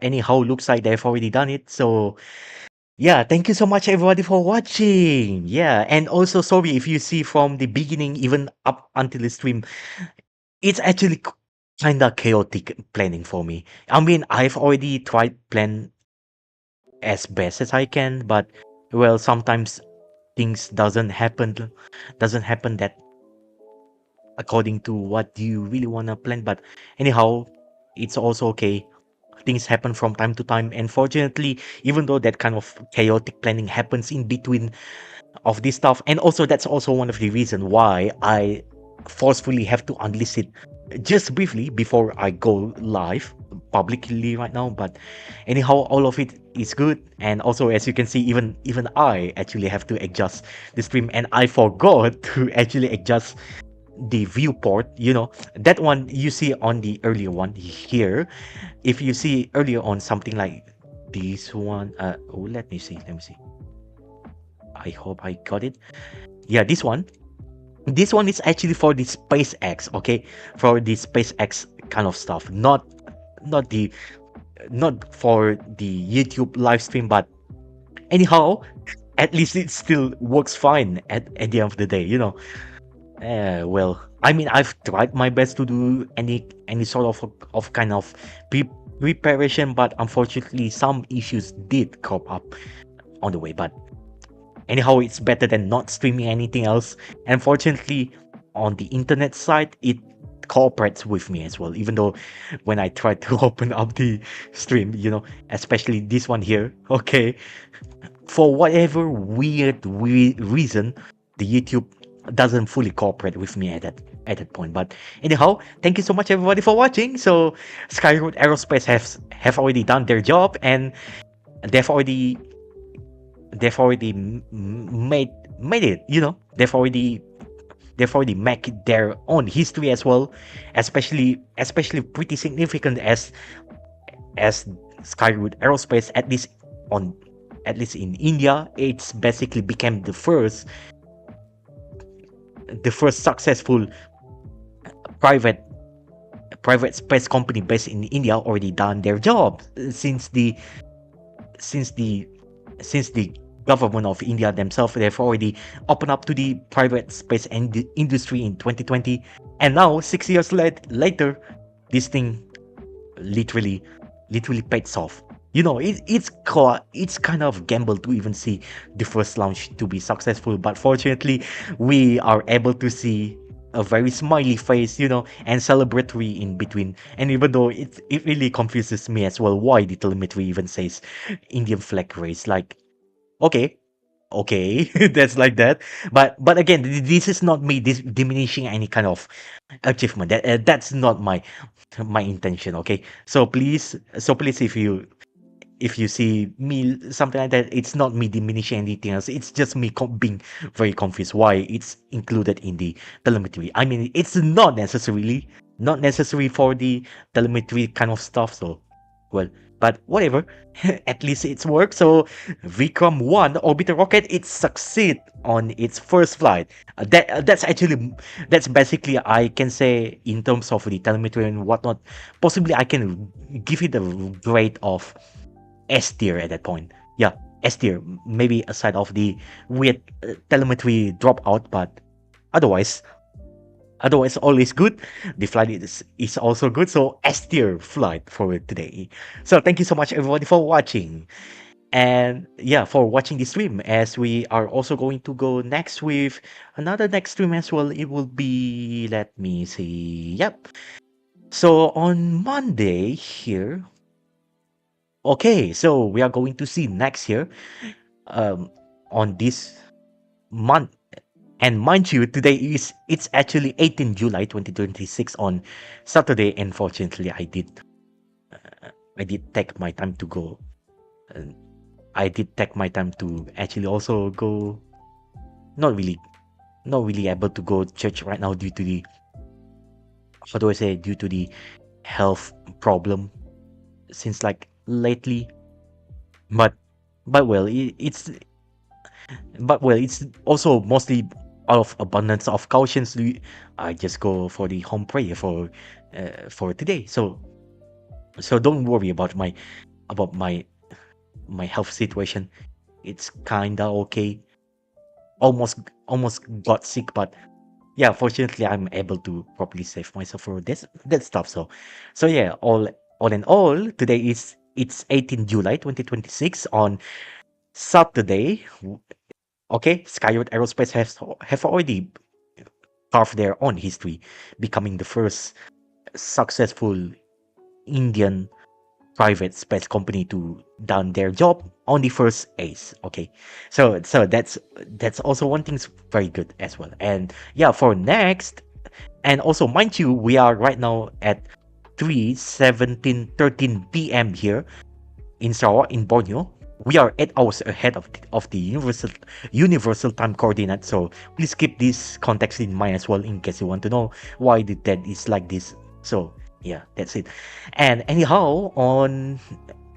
anyhow, looks like they've already done it. So yeah, thank you so much everybody for watching. Yeah, and also sorry if you see from the beginning even up until the stream, it's actually kind of chaotic planning for me. I mean, I've already tried plan as best as I can, but well, sometimes things doesn't happen that according to what you really want to plan. But anyhow, it's also okay. Things happen from time to time, and fortunately, even though that kind of chaotic planning happens in between of this stuff, and also that's also one of the reason why I forcefully have to unlist it just briefly before I go live publicly right now. But anyhow, all of it is good, and also as you can see, even I actually have to adjust the stream, and I forgot to actually adjust the viewport. That one you see on the earlier one here. If you see earlier on something like this one, let me see. I hope I got it. Yeah, this one is actually for the SpaceX. Okay, for the SpaceX kind of stuff, not the not for the YouTube live stream. But anyhow, at least it still works fine at the end of the day. Well, I mean, I've tried my best to do any sort of kind of preparation, but unfortunately, some issues did crop up on the way. But anyhow, it's better than not streaming anything else. And fortunately, on the internet side, it cooperates with me as well. Even though when I try to open up the stream, especially this one here, okay, for whatever weird reason, the YouTube doesn't fully cooperate with me at that point. But anyhow, thank you so much everybody for watching. So Skyroot Aerospace have already done their job, and they've already made it. They've already made their own history as well, especially pretty significant as Skyroot Aerospace, at least in India. It's basically became the first successful private space company based in India. Already done their job since the government of India themselves. They've already opened up to the private space industry in 2020, and now 6 years later, this thing literally pays off. It's kind of gamble to even see the first launch to be successful, but fortunately, we are able to see a very smiley face, and celebratory in between. And even though it really confuses me as well, why the telemetry even says Indian flag race, like, okay, that's like that. But again, this is not me diminishing any kind of achievement. That's not my intention. Okay, so please, if you see me something like that, it's not me diminishing anything else. It's just me being very confused why it's included in the telemetry. I mean, it's not necessary for the telemetry kind of stuff. So, well, but whatever. At least it's worked. So Vikram-1 orbital rocket, it succeed on its first flight. That's basically, I can say, in terms of the telemetry and whatnot, possibly I can give it a grade of S tier at that point. Yeah, S tier. Maybe aside of the weird telemetry dropout, but otherwise, all is good. The flight is also good. So S tier flight for today. So thank you so much everybody for watching. And yeah, for watching the stream, as we are also going to go next with another next stream as well. It will be, let me see. Yep. So on Monday here. Okay, so we are going to see next year on this month. And mind you, today it's actually 18 July 2026 on Saturday. Unfortunately, I did take my time to go. I did take my time to actually also go. Not really able to go to church right now due to the, how do I say, due to the health problem since like lately. But well, it's also mostly out of abundance of cautions. I just go for the home prayer for today. So don't worry about my health situation. It's kinda okay. Almost got sick, but yeah, fortunately I'm able to properly save myself for that stuff. So yeah, all in all, today it's 18 July 2026 on Saturday. Okay, Skyroot Aerospace have already carved their own history, becoming the first successful Indian private space company to done their job on the first ace. Okay, so that's also one thing's very good as well. And yeah, for next, and also mind you, we are right now at 3:17:13 p.m. here in Sarawak in Borneo. We are 8 hours ahead of the universal time coordinate. So please keep this context in mind as well in case you want to know why the dead is like this. So yeah, that's it. And anyhow, on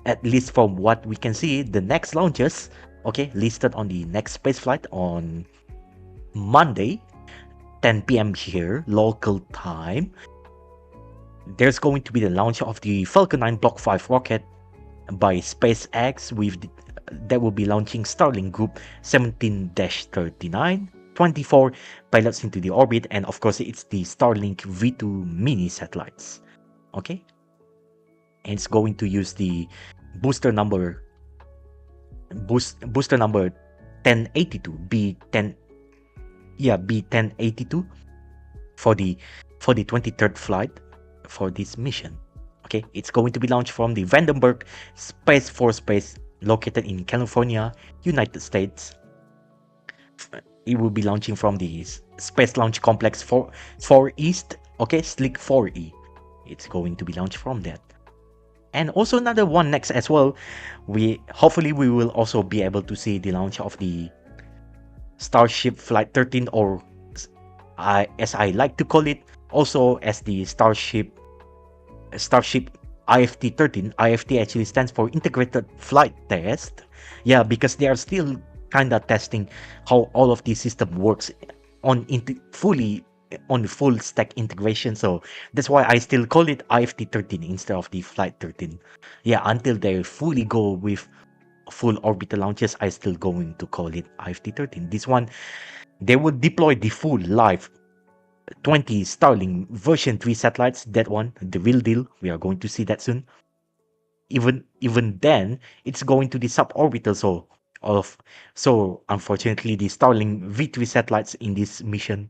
at least from what we can see, the next launches, okay, listed on the next space flight on Monday, 10 p.m. here, local time. There's going to be the launch of the Falcon 9 Block 5 rocket by SpaceX that will be launching Starlink Group 17-39, 24 pilots into the orbit, and of course it's the Starlink V2 mini satellites. Okay, and it's going to use the booster number 1082 B1082 for the 23rd flight for this mission. Okay, it's going to be launched from the Vandenberg Space Force Base located in California, United States. It will be launching from the Space Launch Complex 4 East, okay, Slick 4E. It's going to be launched from that. And also another one next as well. Hopefully we will also be able to see the launch of the Starship Flight 13, or as I like to call it, also as the Starship IFT-13. IFT actually stands for Integrated Flight Test. Yeah, because they are still kind of testing how all of the system works on full stack integration. So that's why I still call it IFT-13 instead of the Flight 13. Yeah, until they fully go with full orbital launches, I still going to call it IFT-13. This one, they will deploy the full live 20 Starlink version 3 satellites. That one, the real deal. We are going to see that soon. Even then, it's going to the suborbital. So unfortunately, the Starlink V3 satellites in this mission,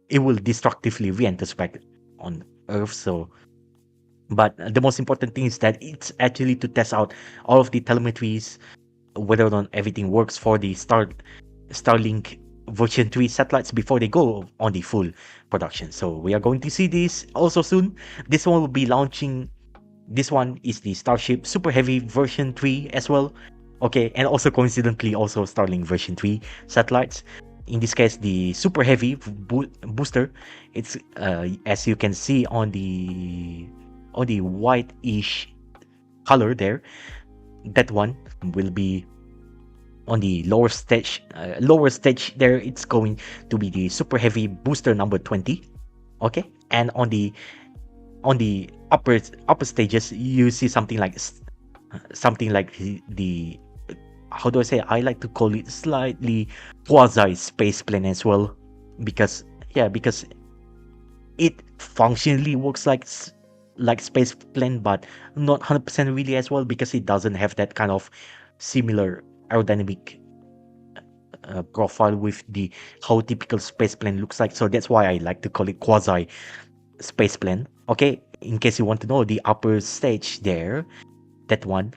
it will destructively re-enter back on Earth. So, but the most important thing is that it's actually to test out all of the telemetries, whether or not everything works for the Starlink version 3 satellites before they go on the full production. So we are going to see this also soon. This one will be launching. This one is the Starship Super Heavy version 3 as well. Okay, and also coincidentally also Starlink version 3 satellites. In this case, the Super Heavy booster, it's as you can see on the white-ish color there, that one will be on the lower stage. Lower stage there, it's going to be the super heavy booster number 20. Okay, and on the upper stages, you see something like the how do I say? I like to call it slightly quasi space plane as well, because it functionally works like space plane, but not 100% really as well, because it doesn't have that kind of similar aerodynamic profile with the how typical space plane looks like. So that's why I like to call it quasi space plane. Okay, in case you want to know, the upper stage there, that one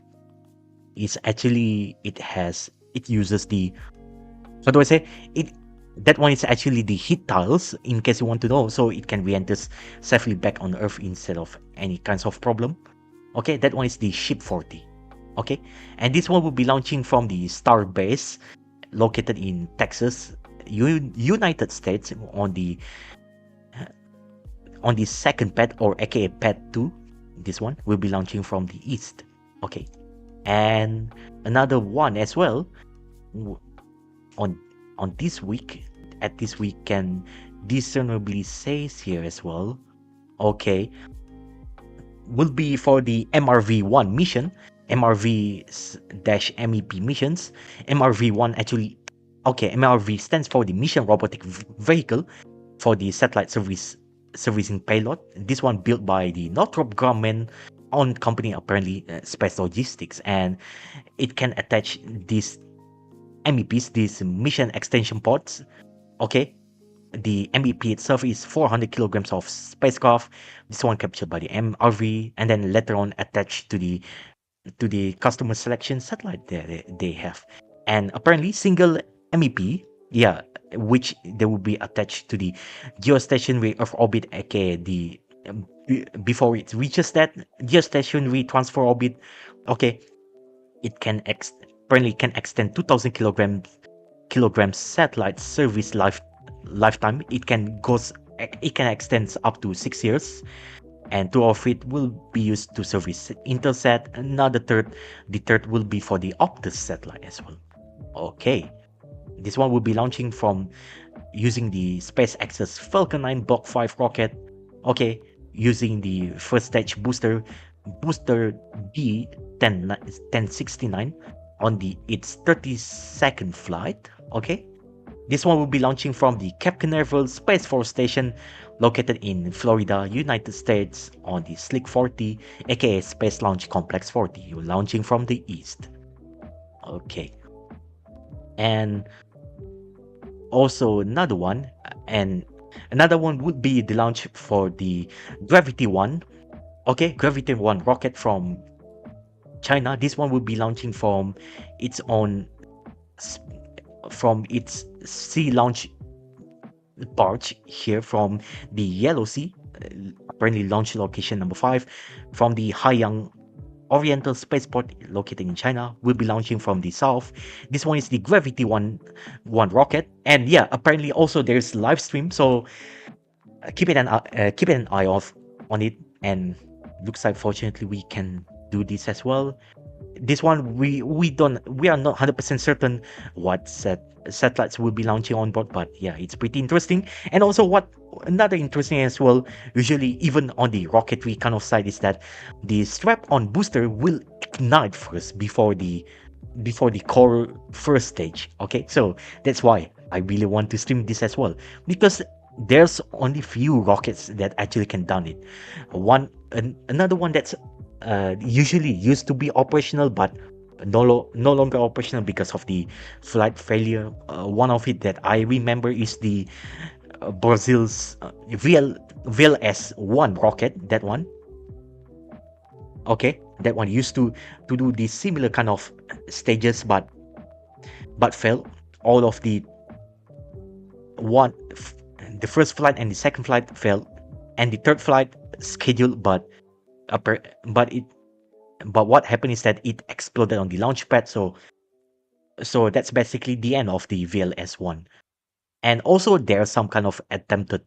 is actually it uses the, how do I say it, that one is actually the heat tiles, in case you want to know, so it can re-enter safely back on Earth instead of any kinds of problem. Okay, that one is the Ship 40. Okay, and this one will be launching from the Star Base located in Texas, United States, on the second pad, or aka pad 2. This one will be launching from the east. Okay, and another one as well on this week, at this weekend, discernibly says here as well. Okay, will be for the MRV-1 mission, MRV-MEP missions. MRV-1 actually, okay, MRV stands for the Mission Robotic Vehicle for the satellite servicing payload. This one built by the Northrop Grumman owned company, apparently Space Logistics, and it can attach these MEPs, these mission extension pods. Okay, the MEP itself is 400 kilograms of spacecraft. This one captured by the MRV, and then later on attached to the customer selection satellite they have. And apparently single MEP, yeah, which they will be attached to the geostationary Earth orbit, aka the before it reaches that geostationary transfer orbit. Okay, it can apparently can extend 2000 kilograms satellite service lifetime. It can extend up to 6 years, and 2 of it will be used to service Intelsat. The third will be for the Optus satellite as well. Okay, this one will be launching from using the SpaceX's Falcon 9 Block 5 rocket. Okay, using the first stage booster D1069 on its 32nd flight. Okay, this one will be launching from the Cape Canaveral Space Force Station located in Florida, United States, on the Slick 40, aka Space Launch Complex 40, launching from the east. Okay, and also another one would be the launch for the Gravity-1. Okay, Gravity-1 rocket from China. This one will be launching from its sea launch barge here from the Yellow Sea, apparently launch location number 5, from the Haiyang Oriental Spaceport located in China. Will be launching from the south. This one is the Gravity-1 rocket, and yeah, apparently also there's live stream, so keep an eye off on it. And looks like fortunately we can do this as well. This one we are not 100% certain what satellites will be launching on board, but yeah, it's pretty interesting. And also what another interesting as well, usually even on the rocketry kind of side, is that the strap-on booster will ignite first before the core first stage. Okay, so that's why I really want to stream this as well, because there's only few rockets that actually can done it. Another one that's usually used to be operational but no longer operational because of the flight failure. One of it that I remember is the Brazil's VLS-1 rocket. That one, okay, that one used to do the similar kind of stages but failed. All of the first flight and the second flight failed, and the third flight scheduled, but what happened is that it exploded on the launch pad. So that's basically the end of the VLS-1. And also there's some kind of attempted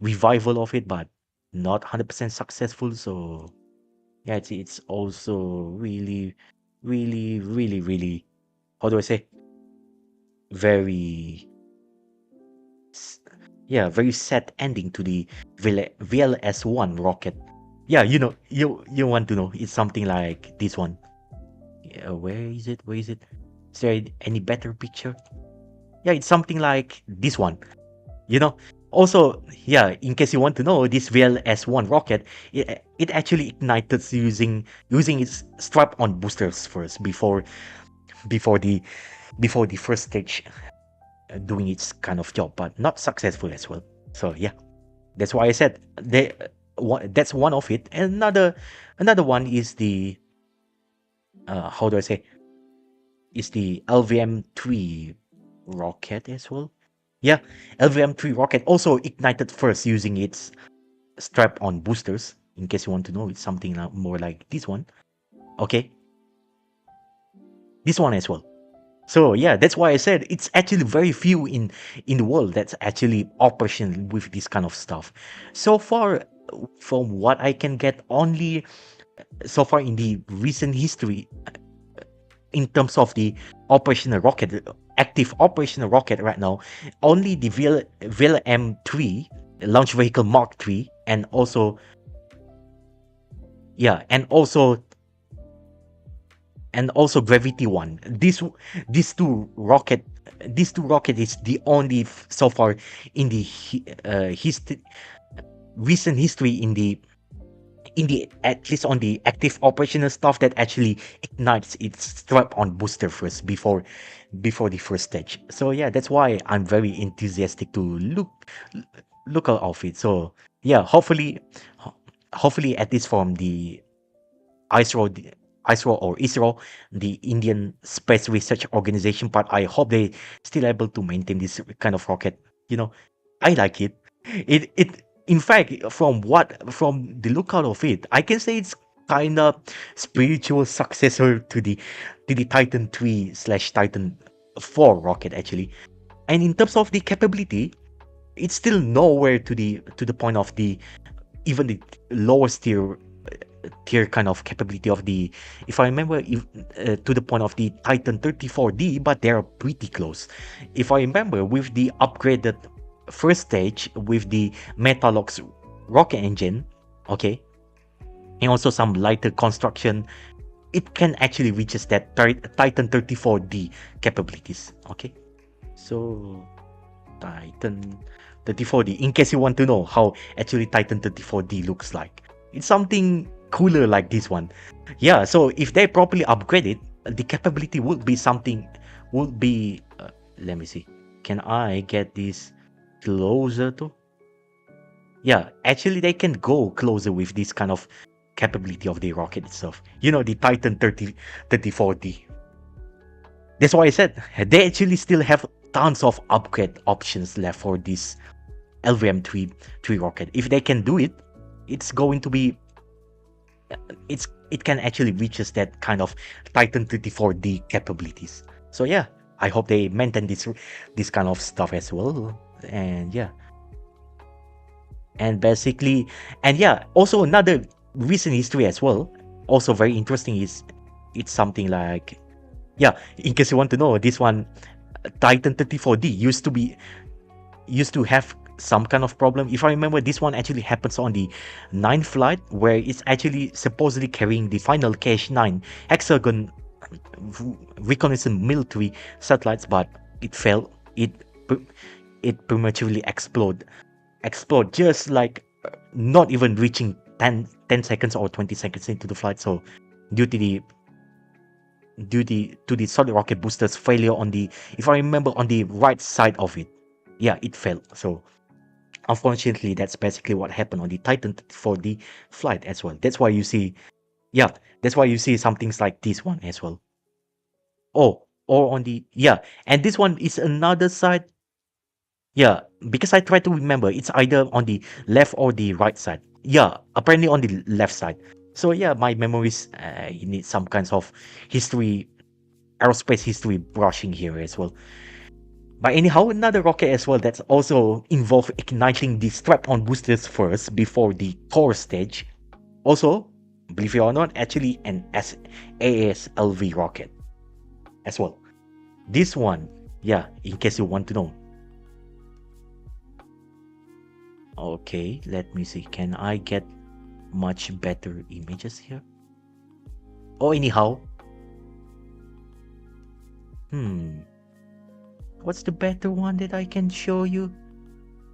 revival of it, but not 100% successful. So Yeah, it's also really, really, really, really, how do I say, very yeah, very sad ending to the VLS-1 rocket. Yeah, you want to know, it's something like this one. Yeah, where is it? Where is it? Is there any better picture? Yeah, it's something like this one. You know, also, yeah, in case you want to know, this VLS-1 rocket, it actually ignited using its strap-on boosters first before the before the first stage doing its kind of job, but not successful as well. So yeah, that's why I said that's one of it. And another one is the how do I say, is the LVM-3 rocket as well. Yeah, LVM-3 rocket also ignited first using its strap-on boosters. In case you want to know, it's something more like this one. Okay, this one as well. So yeah, that's why I said it's actually very few in the world that's actually operational with this kind of stuff. So far, from what I can get, only so far in the recent history, in terms of the operational rocket, active operational rocket right now, only the VLM-3 launch vehicle Mark III, and also Gravity-1. These two rocket is the only so far in the recent history in the at least on the active operational stuff that actually ignites its strap-on booster first before the first stage. So yeah, that's why I'm very enthusiastic to look out of it. So yeah, hopefully at least from the ISRO or ISRO, the Indian Space Research Organization part, I hope they still able to maintain this kind of rocket. I like it. It in fact, from the lookout of it, I can say it's kind of spiritual successor to the Titan 3/Titan 4 rocket actually. And in terms of the capability, it's still nowhere to the point of the even the lowest tier kind of capability of the, if I remember, to the point of the Titan 34D, but they're pretty close. If I remember, with the upgraded first stage with the Metalox rocket engine, okay, and also some lighter construction, it can actually reaches that Titan 34D capabilities. Okay, so Titan 34D, in case you want to know how actually Titan 34D looks like, it's something cooler like this one. Yeah, so if they properly upgrade it, the capability would be let me see, can I get this closer to? Yeah, actually they can go closer with this kind of capability of the rocket itself. The Titan 34D. That's why I said they actually still have tons of upgrade options left for this LVM-3 rocket. If they can do it, it's going to be it can actually reaches that kind of Titan 34D capabilities. So yeah, I hope they maintain this kind of stuff as well. And yeah, and basically, and yeah, also another recent history as well, also very interesting, is it's something like, yeah, in case you want to know, this one Titan 34D used to have some kind of problem. If I remember, this one actually happens on the 9th flight, where it's actually supposedly carrying the final KH-9 hexagon reconnaissance military satellites, but it failed. It prematurely explode just like not even reaching 10 seconds or 20 seconds into the flight. So due to the solid rocket boosters failure on the, if I remember, on the right side of it, yeah, it failed. So unfortunately, that's basically what happened on the Titan 34D flight as well. That's why you see some things like this one as well. Oh, or on the, yeah, and this one is another side. Yeah, because I try to remember, it's either on the left or the right side. Yeah, apparently on the left side. So yeah, my memories, you need some kinds of history, aerospace history brushing here as well. But anyhow, another rocket as well that's also involved igniting the strap-on boosters first before the core stage. Also, believe it or not, actually an ASLV rocket as well. This one, yeah, in case you want to know. Okay, let me see. Can I get much better images here? Oh, anyhow. What's the better one that I can show you?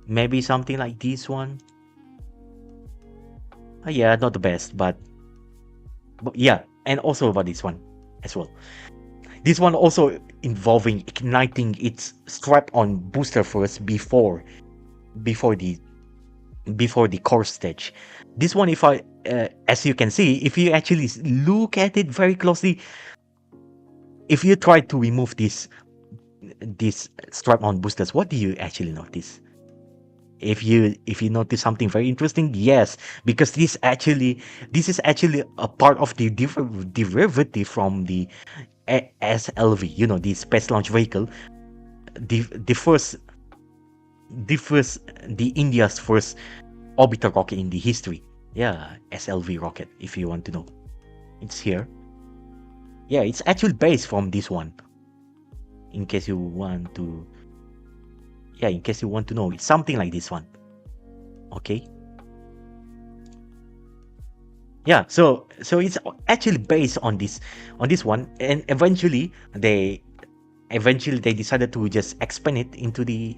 Maybe something like this one. Yeah, not the best, but yeah, and also about this one as well. This one also involving igniting its strap-on booster first before the core stage. This one, if I as you can see, if you actually look at it very closely, if you try to remove this strap-on boosters, what do you actually notice? If you notice something very interesting, yes, because this is actually a part of the derivative from the SLV, the space launch vehicle, the India's first orbital rocket in the history. Yeah, SLV rocket, if you want to know. It's here. Yeah, it's actually based from this one. In case you want to know, it's something like this one. Okay. Yeah, so it's actually based on this one, and eventually they decided to just expand it into the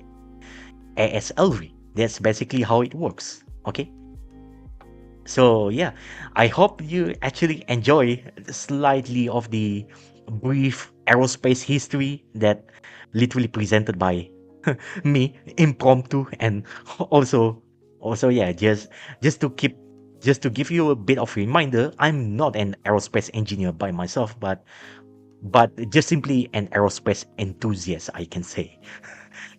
ASLV. That's basically how it works. Okay. So yeah, I hope you actually enjoy slightly of the brief aerospace history that literally presented by me, impromptu, and also yeah, just to give you a bit of reminder, I'm not an aerospace engineer by myself, but just simply an aerospace enthusiast, I can say.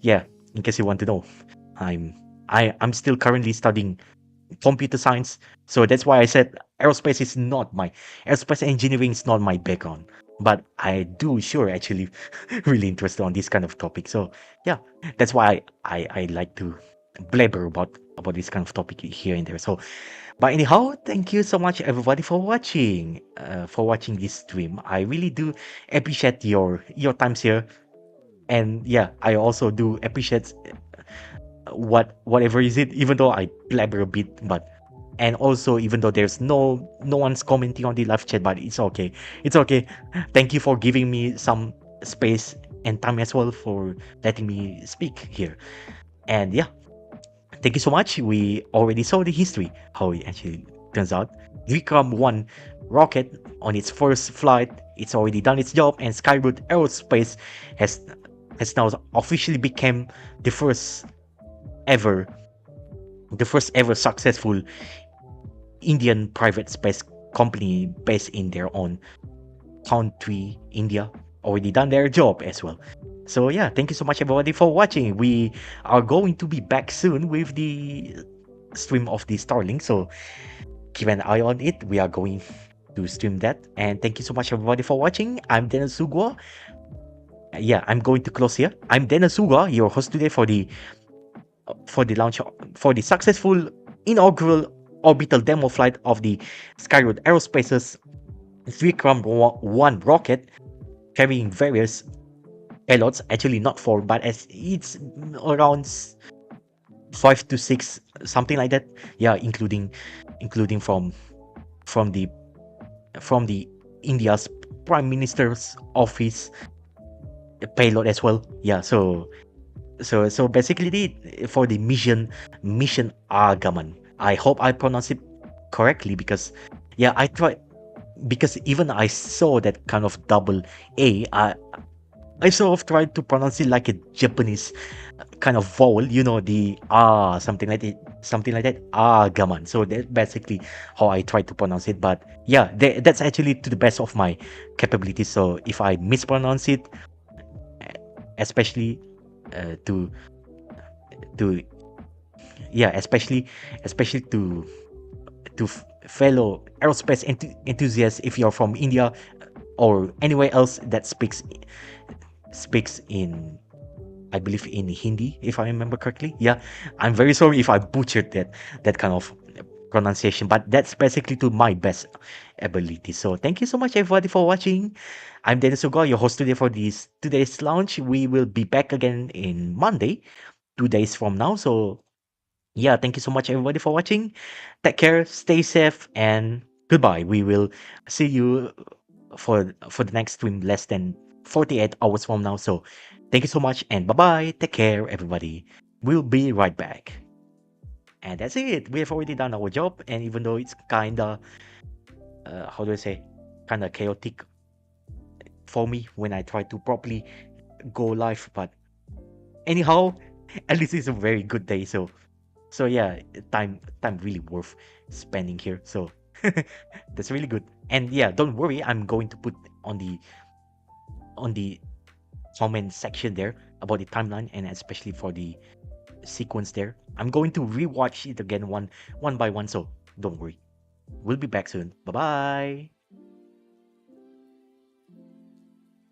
Yeah, in case you want to know, I'm still currently studying computer science, so that's why I said aerospace engineering is not my background, but I do sure actually really interested on this kind of topic. So yeah, that's why I like to blabber about this kind of topic here and there. So but anyhow, thank you so much everybody for watching this stream. I really do appreciate your times here, and yeah, I also do appreciate whatever is it, even though I blabber a bit, and also even though there's no one's commenting on the live chat, but it's okay. Thank you for giving me some space and time as well, for letting me speak here. And yeah, thank you so much. We already saw the history, how it actually turns out. Vikram-1 rocket on its first flight, it's already done its job, and Skyroot Aerospace has now officially become the first ever successful Indian private space company based in their own country, India. Already done their job as well. So yeah, thank you so much everybody for watching. We are going to be back soon with the stream of the Starlink, so keep an eye on it. We are going to stream that, and thank you so much everybody for watching. I'm Dennis Suguwa. Yeah, I'm going to close here. I'm Dennis Suguwa, your host today for the successful inaugural orbital demo flight of the Skyroot Aerospace's Vikram-1 rocket, carrying various payloads. Actually not 4, but as it's around 5 to 6, something like that. Yeah, including from the India's Prime Minister's office payload as well. Yeah, so basically for the mission Aagaman. I hope I pronounce it correctly, because yeah, I tried, because even I saw that kind of double A. I sort of tried to pronounce it like a Japanese kind of vowel, the something like that, Aagaman. So that's basically how I try to pronounce it. But yeah, that's actually to the best of my capabilities. So if I mispronounce it, especially especially to fellow aerospace enthusiasts, if you're from India or anywhere else that speaks in, I believe, in Hindi, if I remember correctly. Yeah, I'm very sorry if I butchered that kind of pronunciation, but that's basically to my best ability. So thank you so much everybody for watching. I'm Dennis Suguwa, your host today for this today's launch. We will be back again in Monday, 2 days from now. So yeah, thank you so much everybody for watching. Take care, stay safe, and goodbye. We will see you for the next stream less than 48 hours from now. So thank you so much and bye bye. Take care, everybody. We'll be right back. And that's it. We have already done our job, and even though it's kinda how do I say, kinda chaotic for me when I try to properly go live, but anyhow, at least it's a very good day. So yeah, time really worth spending here. So that's really good. And yeah, don't worry, I'm going to put on the comment section there about the timeline and especially for the sequence there. I'm going to rewatch it again one by one, so don't worry. We'll be back soon. Bye bye.